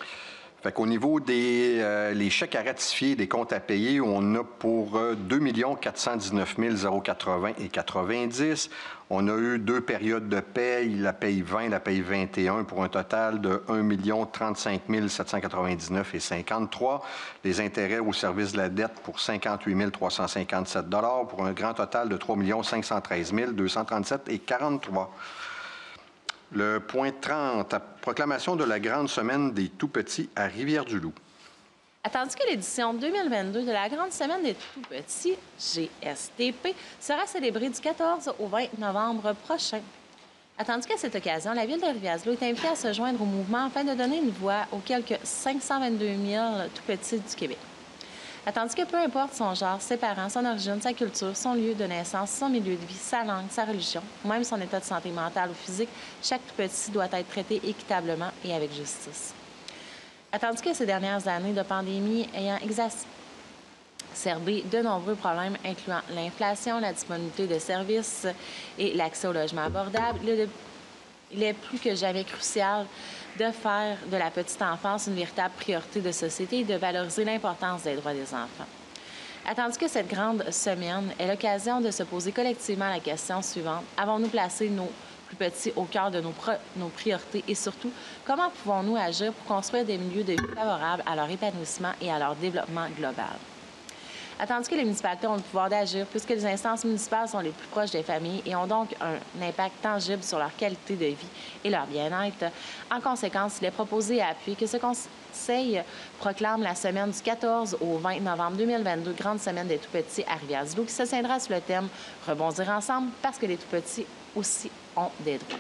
[SPEAKER 1] Fait qu'au niveau des les chèques à ratifier, des comptes à payer, on a pour 2 419 080 et 90. On a eu 2 périodes de paye, la paye 20, la paye 21, pour un total de 1 035 799 et 53. Les intérêts au service de la dette pour 58 357 $ pour un grand total de 3 513 237 et 43. Le point 30, proclamation de la grande semaine des tout-petits à Rivière-du-Loup.
[SPEAKER 5] Attendu que l'édition 2022 de la Grande Semaine des Tout-Petits, GSTP, sera célébrée du 14 au 20 novembre prochain. Attendu qu'à cette occasion, la Ville de Rivière-du-Loup est invitée à se joindre au mouvement afin de donner une voix aux quelques 522 000 Tout-Petits du Québec. Attendu que peu importe son genre, ses parents, son origine, sa culture, son lieu de naissance, son milieu de vie, sa langue, sa religion, ou même son état de santé mentale ou physique, chaque tout-petit doit être traité équitablement et avec justice. Attendu que ces dernières années de pandémie ayant exacerbé de nombreux problèmes incluant l'inflation, la disponibilité de services et l'accès au logement abordable, il est plus que jamais crucial de faire de la petite enfance une véritable priorité de société et de valoriser l'importance des droits des enfants. Attendu que cette grande semaine est l'occasion de se poser collectivement la question suivante. Avons-nous placé nos plus petits au cœur de nos priorités et surtout, comment pouvons-nous agir pour construire des milieux de vie favorables à leur épanouissement et à leur développement global? Attendu que les municipalités ont le pouvoir d'agir puisque les instances municipales sont les plus proches des familles et ont donc un impact tangible sur leur qualité de vie et leur bien-être. En conséquence, il est proposé et appuyé que ce Conseil proclame la semaine du 14 au 20 novembre 2022, Grande Semaine des Tout-Petits à Rivière-du-Loup, qui se tiendra sous le thème « Rebondir ensemble parce que les Tout-Petits aussi ont des droits ».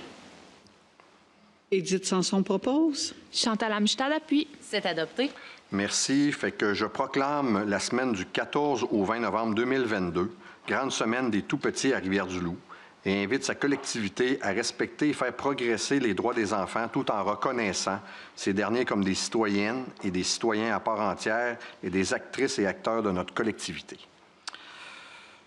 [SPEAKER 6] Édith Sanson propose.
[SPEAKER 7] Chantal Amstad appuie.
[SPEAKER 5] C'est adopté.
[SPEAKER 1] Merci. Fait que je proclame la semaine du 14 au 20 novembre 2022, Grande Semaine des Tout-Petits à Rivière-du-Loup, et invite sa collectivité à respecter et faire progresser les droits des enfants tout en reconnaissant ces derniers comme des citoyennes et des citoyens à part entière et des actrices et acteurs de notre collectivité.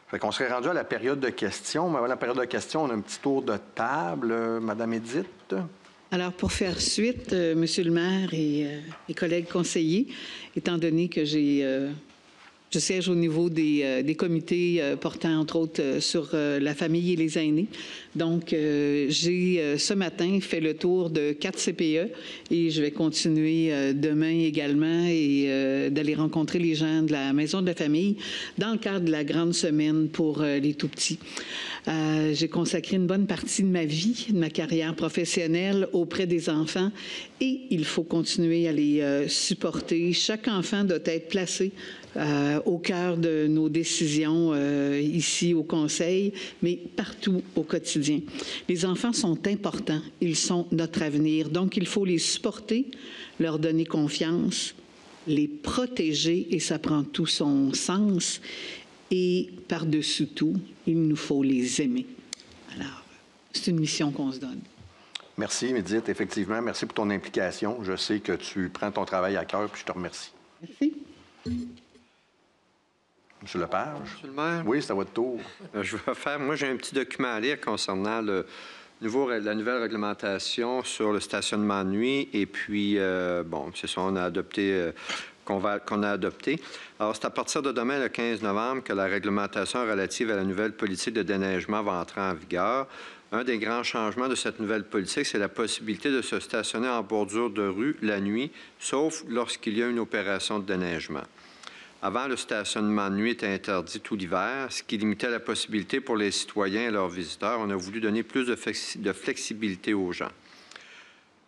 [SPEAKER 1] Fait qu'on serait rendu à la période de questions. Mais avant la période de questions, on a un petit tour de table. Madame Édith?
[SPEAKER 6] Alors, pour faire suite, Monsieur le maire et mes collègues conseillers, étant donné que je siège au niveau des comités portant, entre autres, sur la famille et les aînés. Donc, j'ai ce matin fait le tour de 4 CPE et je vais continuer demain également et d'aller rencontrer les gens de la Maison de la famille dans le cadre de la grande semaine pour les tout-petits. J'ai consacré une bonne partie de ma vie, de ma carrière professionnelle auprès des enfants et il faut continuer à les supporter. Chaque enfant doit être placé au cœur de nos décisions ici au Conseil, mais partout au quotidien. Les enfants sont importants, ils sont notre avenir, donc il faut les supporter, leur donner confiance, les protéger et ça prend tout son sens. Et par-dessus tout, il nous faut les aimer. Alors, c'est une mission qu'on se donne.
[SPEAKER 1] Merci, Édith. Effectivement, merci pour ton implication. Je sais que tu prends ton travail à cœur, puis je te remercie.
[SPEAKER 6] Merci.
[SPEAKER 1] Monsieur Lepage?
[SPEAKER 4] Monsieur le maire?
[SPEAKER 1] Oui, c'est à votre tour.
[SPEAKER 4] Je vais faire... Moi, j'ai un petit document à lire concernant La nouvelle réglementation sur le stationnement de nuit. Et puis, c'est ça, on a adopté, qu'on a adopté. Alors, c'est à partir de demain, le 15 novembre, que la réglementation relative à la nouvelle politique de déneigement va entrer en vigueur. Un des grands changements de cette nouvelle politique, c'est la possibilité de se stationner en bordure de rue la nuit, sauf lorsqu'il y a une opération de déneigement. Avant, le stationnement de nuit était interdit tout l'hiver, ce qui limitait la possibilité pour les citoyens et leurs visiteurs. On a voulu donner plus de flexibilité aux gens.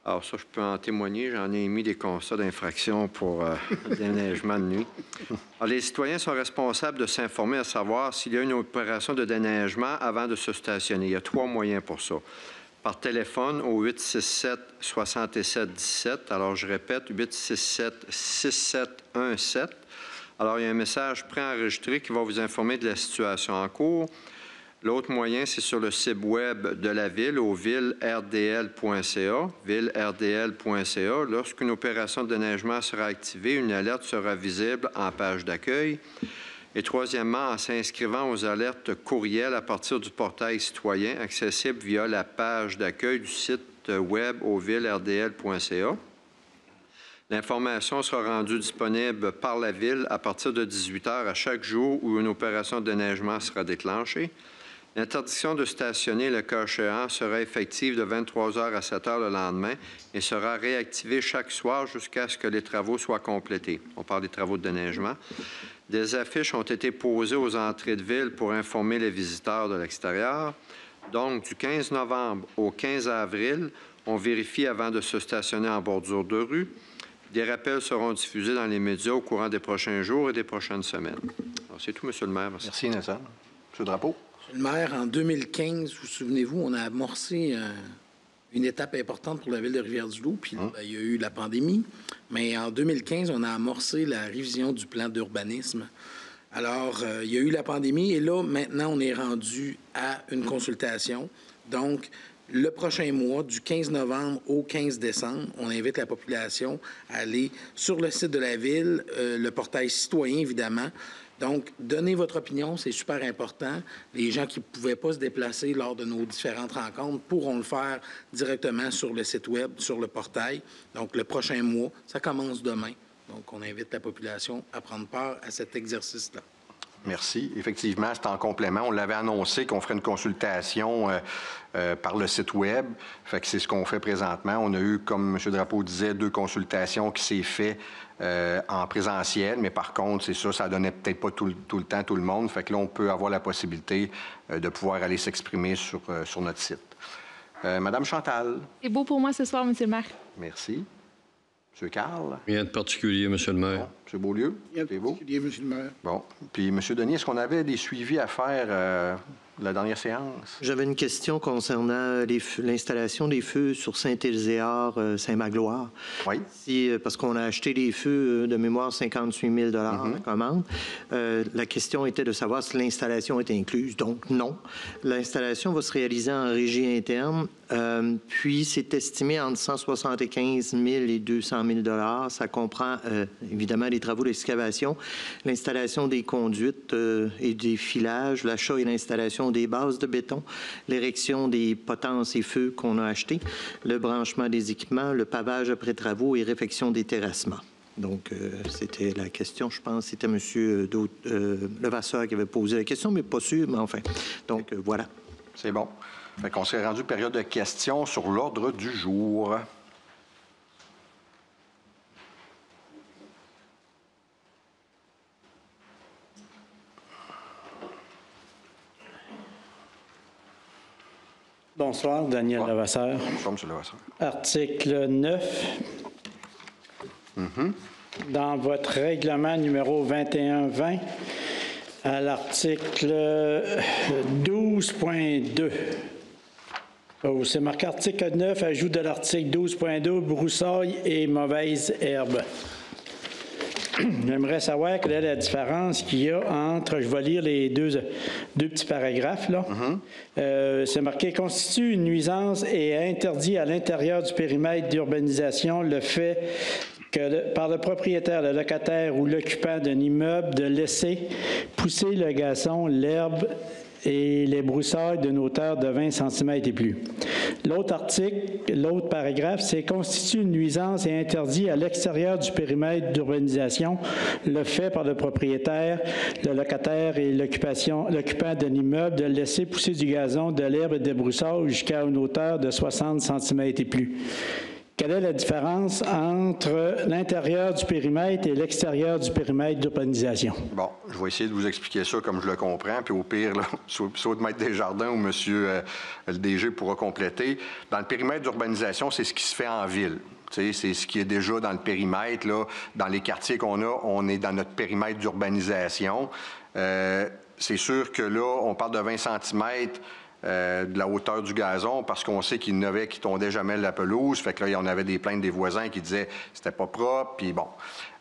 [SPEAKER 4] Alors ça, je peux en témoigner. J'en ai émis des constats d'infraction pour le déneigement de nuit. Alors, les citoyens sont responsables de s'informer à savoir s'il y a une opération de déneigement avant de se stationner. Il y a 3 moyens pour ça. Par téléphone au 867-67-17. Alors, je répète, 867-6717. Alors, il y a un message préenregistré qui va vous informer de la situation en cours. L'autre moyen, c'est sur le site web de la Ville, au ville-rdl.ca, ville-rdl.ca. Lorsqu'une opération de déneigement sera activée, une alerte sera visible en page d'accueil. Et troisièmement, en s'inscrivant aux alertes courriels à partir du portail citoyen, accessible via la page d'accueil du site web au ville-rdl.ca. L'information sera rendue disponible par la Ville à partir de 18 h à chaque jour où une opération de déneigement sera déclenchée. L'interdiction de stationner, le cas échéant, sera effective de 23 h à 7 h le lendemain et sera réactivée chaque soir jusqu'à ce que les travaux soient complétés. On parle des travaux de déneigement. Des affiches ont été posées aux entrées de ville pour informer les visiteurs de l'extérieur. Donc, du 15 novembre au 15 avril, on vérifie avant de se stationner en bordure de rue. Des rappels seront diffusés dans les médias au courant des prochains jours et des prochaines semaines. Alors, c'est tout, Monsieur le maire. Merci.
[SPEAKER 1] Merci, Nathan. Monsieur Drapeau.
[SPEAKER 3] Monsieur le maire, en 2015, vous souvenez-vous, on a amorcé une étape importante pour la ville de Rivière-du-Loup, puis il y a eu la pandémie. Mais en 2015, on a amorcé la révision du plan d'urbanisme. Alors, il y a eu la pandémie et là, maintenant, on est rendu à une consultation. Donc, le prochain mois, du 15 novembre au 15 décembre, on invite la population à aller sur le site de la Ville, le portail citoyen, évidemment. Donc, donnez votre opinion, c'est super important. Les gens qui ne pouvaient pas se déplacer lors de nos différentes rencontres pourront le faire directement sur le site Web, sur le portail. Donc, le prochain mois, ça commence demain. Donc, on invite la population à prendre part à cet exercice-là.
[SPEAKER 1] Merci. Effectivement, c'est en complément. On l'avait annoncé qu'on ferait une consultation par le site Web. Fait que c'est ce qu'on fait présentement. On a eu, comme M. Drapeau disait, 2 consultations qui s'est fait en présentiel, mais par contre, c'est ça, ça donnait peut-être pas tout le temps tout le monde. Fait que là, on peut avoir la possibilité de pouvoir aller s'exprimer sur notre site. Madame Chantal.
[SPEAKER 7] C'est beau pour moi ce soir, Monsieur le maire.
[SPEAKER 1] Merci. M. Carl.
[SPEAKER 4] Rien de particulier, Monsieur le maire.
[SPEAKER 1] Bon. M. Beaulieu.
[SPEAKER 8] Rien de particulier, Monsieur le maire.
[SPEAKER 1] Bon. Puis, M. Denis, est-ce qu'on avait des suivis à faire la dernière séance?
[SPEAKER 9] J'avais une question concernant l'installation des feux sur Saint-Élyséard, Saint-Magloire.
[SPEAKER 1] Oui.
[SPEAKER 9] Parce qu'on a acheté des feux de mémoire 58 000 à la commande. La question était de savoir si l'installation était incluse. Donc, non. L'installation va se réaliser en régie interne. Puis, c'est estimé entre 175 000 et 200 000 Ça comprend évidemment les travaux d'excavation, l'installation des conduites et des filages, l'achat et l'installation des bases de béton, l'érection des potences et feux qu'on a achetés, le branchement des équipements, le pavage après travaux et réfection des terrassements. Donc, c'était la question, je pense, c'était M. Levasseur qui avait posé la question, mais pas sûr, mais enfin. Donc, voilà.
[SPEAKER 1] C'est bon. Fait qu'on s'est rendu période de questions sur l'ordre du jour.
[SPEAKER 10] Bonsoir, Daniel Levasseur.
[SPEAKER 1] Bonsoir, M. Levasseur.
[SPEAKER 10] Article 9. Dans votre règlement numéro 21-20, à l'article 12.2. C'est marqué article 9, ajout de l'article 12.2, broussailles et mauvaises herbes. J'aimerais savoir quelle est la différence qu'il y a entre, je vais lire les deux petits paragraphes, là. C'est marqué « Constitue une nuisance et interdit à l'intérieur du périmètre d'urbanisation le fait par le propriétaire, le locataire ou l'occupant d'un immeuble de laisser pousser le gazon, l'herbe et les broussailles d'une hauteur de 20 cm et plus. L'autre paragraphe, c'est « constitue une nuisance et interdit à l'extérieur du périmètre d'urbanisation le fait par le propriétaire, le locataire et l'occupant de l'immeuble de laisser pousser du gazon, de l'herbe et des broussailles jusqu'à une hauteur de 60 cm et plus. » Quelle est la différence entre l'intérieur du périmètre et l'extérieur du périmètre d'urbanisation?
[SPEAKER 1] Bon, je vais essayer de vous expliquer ça comme je le comprends, puis au pire, là, soit Maître Desjardins ou monsieur le DG pourra compléter. Dans le périmètre d'urbanisation, c'est ce qui se fait en ville. C'est ce qui est déjà dans le périmètre. Là, dans les quartiers qu'on a, on est dans notre périmètre d'urbanisation. C'est sûr que là, on parle de 20 cm de la hauteur du gazon parce qu'on sait qu'il y en avait qui tondaient jamais la pelouse. Fait que là, on avait des plaintes des voisins qui disaient que c'était pas propre. Puis bon,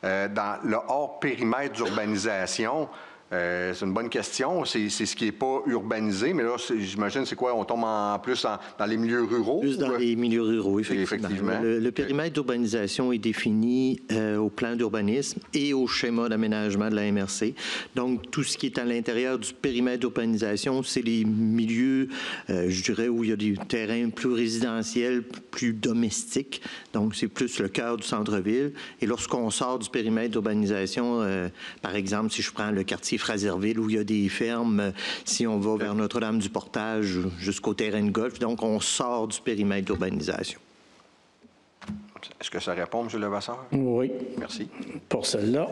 [SPEAKER 1] dans le hors périmètre d'urbanisation, c'est une bonne question. C'est ce qui n'est pas urbanisé, mais là, j'imagine, c'est quoi? On tombe en plus dans les milieux ruraux?
[SPEAKER 9] Plus dans les milieux ruraux, effectivement. Le périmètre d'urbanisation est défini au plan d'urbanisme et au schéma d'aménagement de la MRC. Donc, tout ce qui est à l'intérieur du périmètre d'urbanisation, c'est les milieux, je dirais, où il y a des terrains plus résidentiels, plus domestiques. Donc, c'est plus le cœur du centre-ville. Et lorsqu'on sort du périmètre d'urbanisation, par exemple, si je prends le quartier Fraserville, où il y a des fermes, si on va vers Notre-Dame-du-Portage jusqu'au terrain de golf. Donc, on sort du périmètre d'urbanisation.
[SPEAKER 1] Est-ce que ça répond, M. Levasseur?
[SPEAKER 10] Oui.
[SPEAKER 1] Merci.
[SPEAKER 10] Pour celle-là.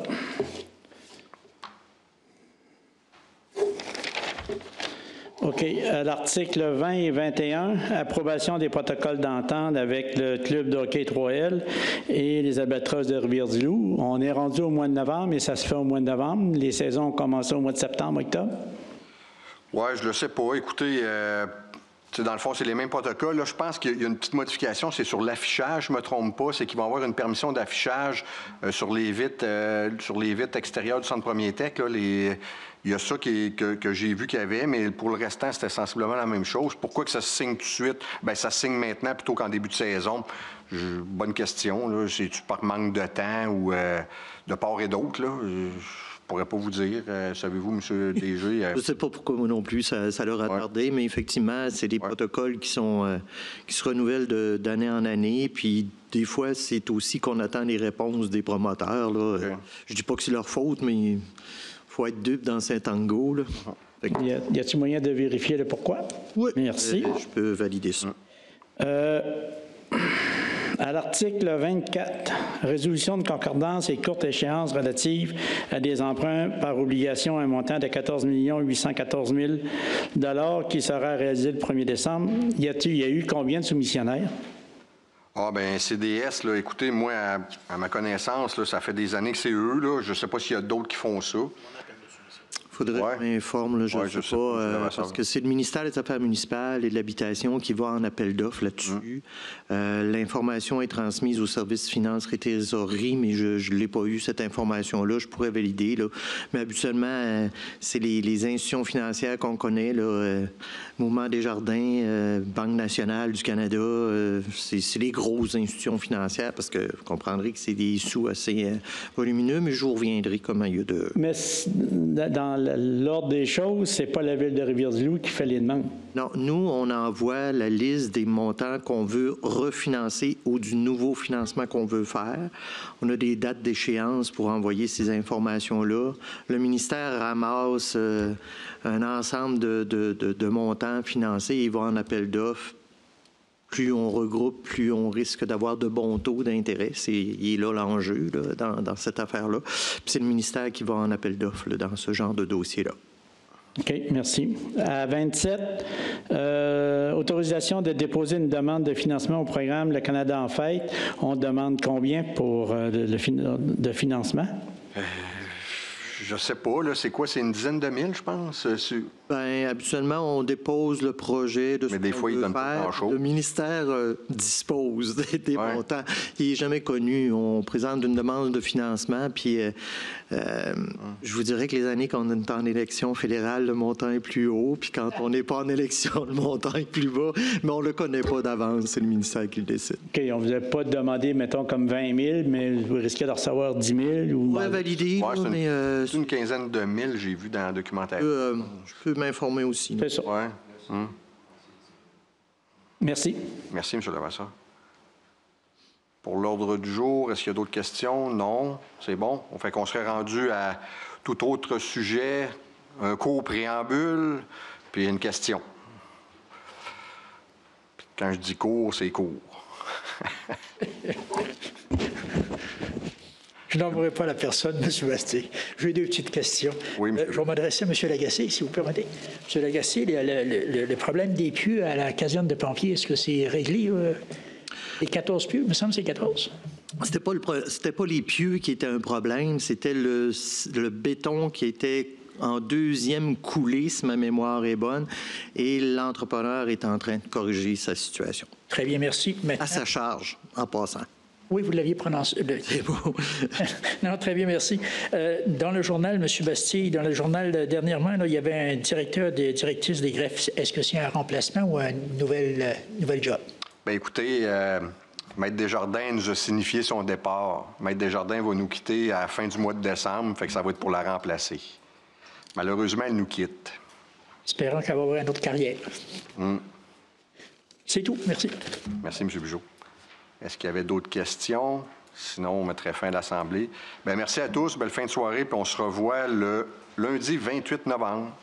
[SPEAKER 10] OK. À l'article 20 et 21, approbation des protocoles d'entente avec le club de hockey 3L et les Albatros de Rivière-du-Loup. On est rendu au mois de novembre et ça se fait au mois de novembre. Les saisons ont commencé au mois de septembre, octobre.
[SPEAKER 1] Oui, je le sais pas. Écoutez, dans le fond, c'est les mêmes protocoles. Là, je pense qu'il y a une petite modification, c'est sur l'affichage, je ne me trompe pas, c'est qu'ils vont avoir une permission d'affichage sur les vitres extérieures du centre Premier Tech. Là, il y a ça que j'ai vu qu'il y avait, mais pour le restant, c'était sensiblement la même chose. Pourquoi que ça se signe tout de suite? Bien, ça se signe maintenant plutôt qu'en début de saison. Bonne question. Là. C'est-tu par manque de temps ou de part et d'autre? Là? Je ne pourrais pas vous dire. Savez-vous, M. le DG?
[SPEAKER 9] Je ne sais pas pourquoi moi non plus, ça leur a tardé, mais effectivement, c'est des protocoles qui se renouvellent d'année en année, puis des fois, c'est aussi qu'on attend les réponses des promoteurs. Là. Okay. Je ne dis pas que c'est leur faute, mais il faut être dupe dans cet tango. Là.
[SPEAKER 10] Y a-t-il moyen de vérifier le pourquoi?
[SPEAKER 9] Oui.
[SPEAKER 10] Merci.
[SPEAKER 9] Je peux valider ça.
[SPEAKER 10] À l'article 24, résolution de concordance et courte échéance relative à des emprunts par obligation à un montant de 14 814 000 qui sera réalisé le 1er décembre. Il y a eu combien de soumissionnaires?
[SPEAKER 1] Ah, bien, CDS, là, écoutez, moi, à ma connaissance, là, ça fait des années que c'est eux. Là. Je ne sais pas s'il y a d'autres qui font ça.
[SPEAKER 9] Il faudrait qu'on m'informe, je ne sais pas, parce que c'est le ministère des Affaires municipales et de l'Habitation qui va en appel d'offres là-dessus. L'information est transmise au service finances et trésorerie, mais je ne l'ai pas eu, cette information-là. Je pourrais valider, là. Mais habituellement, c'est les institutions financières qu'on connaît, là, Mouvement Desjardins, Banque nationale du Canada, c'est les grosses institutions financières, parce que vous comprendrez que c'est des sous assez volumineux, mais je vous reviendrai comment il y a de...
[SPEAKER 10] Mais dans l'ordre des choses, c'est pas la Ville de Rivière-du-Loup qui fait les demandes.
[SPEAKER 9] Non, nous, on envoie la liste des montants qu'on veut refinancer ou du nouveau financement qu'on veut faire. On a des dates d'échéance pour envoyer ces informations-là. Le ministère ramasse un ensemble de montants financés et va en appel d'offres. Plus on regroupe, plus on risque d'avoir de bons taux d'intérêt. Il est là l'enjeu dans cette affaire-là. Puis c'est le ministère qui va en appel d'offres dans ce genre de dossier-là.
[SPEAKER 10] OK, merci. À 27, autorisation de déposer une demande de financement au programme Le Canada en fête. On demande combien pour de financement?
[SPEAKER 1] Je ne sais pas. Là, c'est quoi? C'est une dizaine de mille, je pense?
[SPEAKER 9] Bien, habituellement, on dépose le projet de ce qu'on veut faire. Le ministère dispose des montants. Il n'est jamais connu. On présente une demande de financement, puis je vous dirais que les années qu'on est en élection fédérale, le montant est plus haut, puis quand on n'est pas en élection, le montant est plus bas, mais on ne le connaît pas d'avance. C'est le ministère qui le décide.
[SPEAKER 10] OK. On ne vous a pas demandé, mettons, comme 20 000, mais vous risquez de recevoir 10 000? Ou...
[SPEAKER 9] On va valider, mais
[SPEAKER 1] C'est une quinzaine de mille, j'ai vu dans la documentaire.
[SPEAKER 9] Je peux m'informer aussi.
[SPEAKER 10] C'est ça.
[SPEAKER 1] Ouais.
[SPEAKER 10] Merci.
[SPEAKER 1] Merci, M. Levasseur. Pour l'ordre du jour, est-ce qu'il y a d'autres questions? Non. C'est bon. On fait qu'on serait rendu à tout autre sujet, un court préambule, puis une question. Quand je dis court, c'est court.
[SPEAKER 11] Je n'envoierai pas la personne, M. Bastille. J'ai deux petites questions.
[SPEAKER 1] Oui, monsieur.
[SPEAKER 11] Je vais m'adresser à M. Lagacé, si vous permettez. M. Lagacé, le problème des pieux à la caserne de pompiers, est-ce que c'est réglé? Les 14 pieux, il me semble que c'est 14.
[SPEAKER 9] C'était pas les pieux qui étaient un problème, c'était le béton qui était en deuxième coulée, si ma mémoire est bonne, et l'entrepreneur est en train de corriger sa situation.
[SPEAKER 11] Très bien, merci. Maintenant,
[SPEAKER 9] à sa charge, en passant.
[SPEAKER 11] Oui, vous l'aviez prononcé.
[SPEAKER 9] C'est beau.
[SPEAKER 11] Non, très bien, merci. Dans le journal, M. Bastille, dans le journal dernièrement, là, il y avait un directeur, directrice des greffes. Est-ce que c'est un remplacement ou un nouvel job?
[SPEAKER 1] Bien, écoutez, Maître Desjardins nous a signifié son départ. Maître Desjardins va nous quitter à la fin du mois de décembre, fait que ça va être pour la remplacer. Malheureusement, elle nous quitte.
[SPEAKER 11] Espérons qu'elle va avoir une autre carrière. C'est tout. Merci.
[SPEAKER 1] Merci, M. Bugeaud. Est-ce qu'il y avait d'autres questions? Sinon, on mettrait fin à l'Assemblée. Bien, merci à tous. Belle fin de soirée, puis on se revoit le lundi 28 novembre.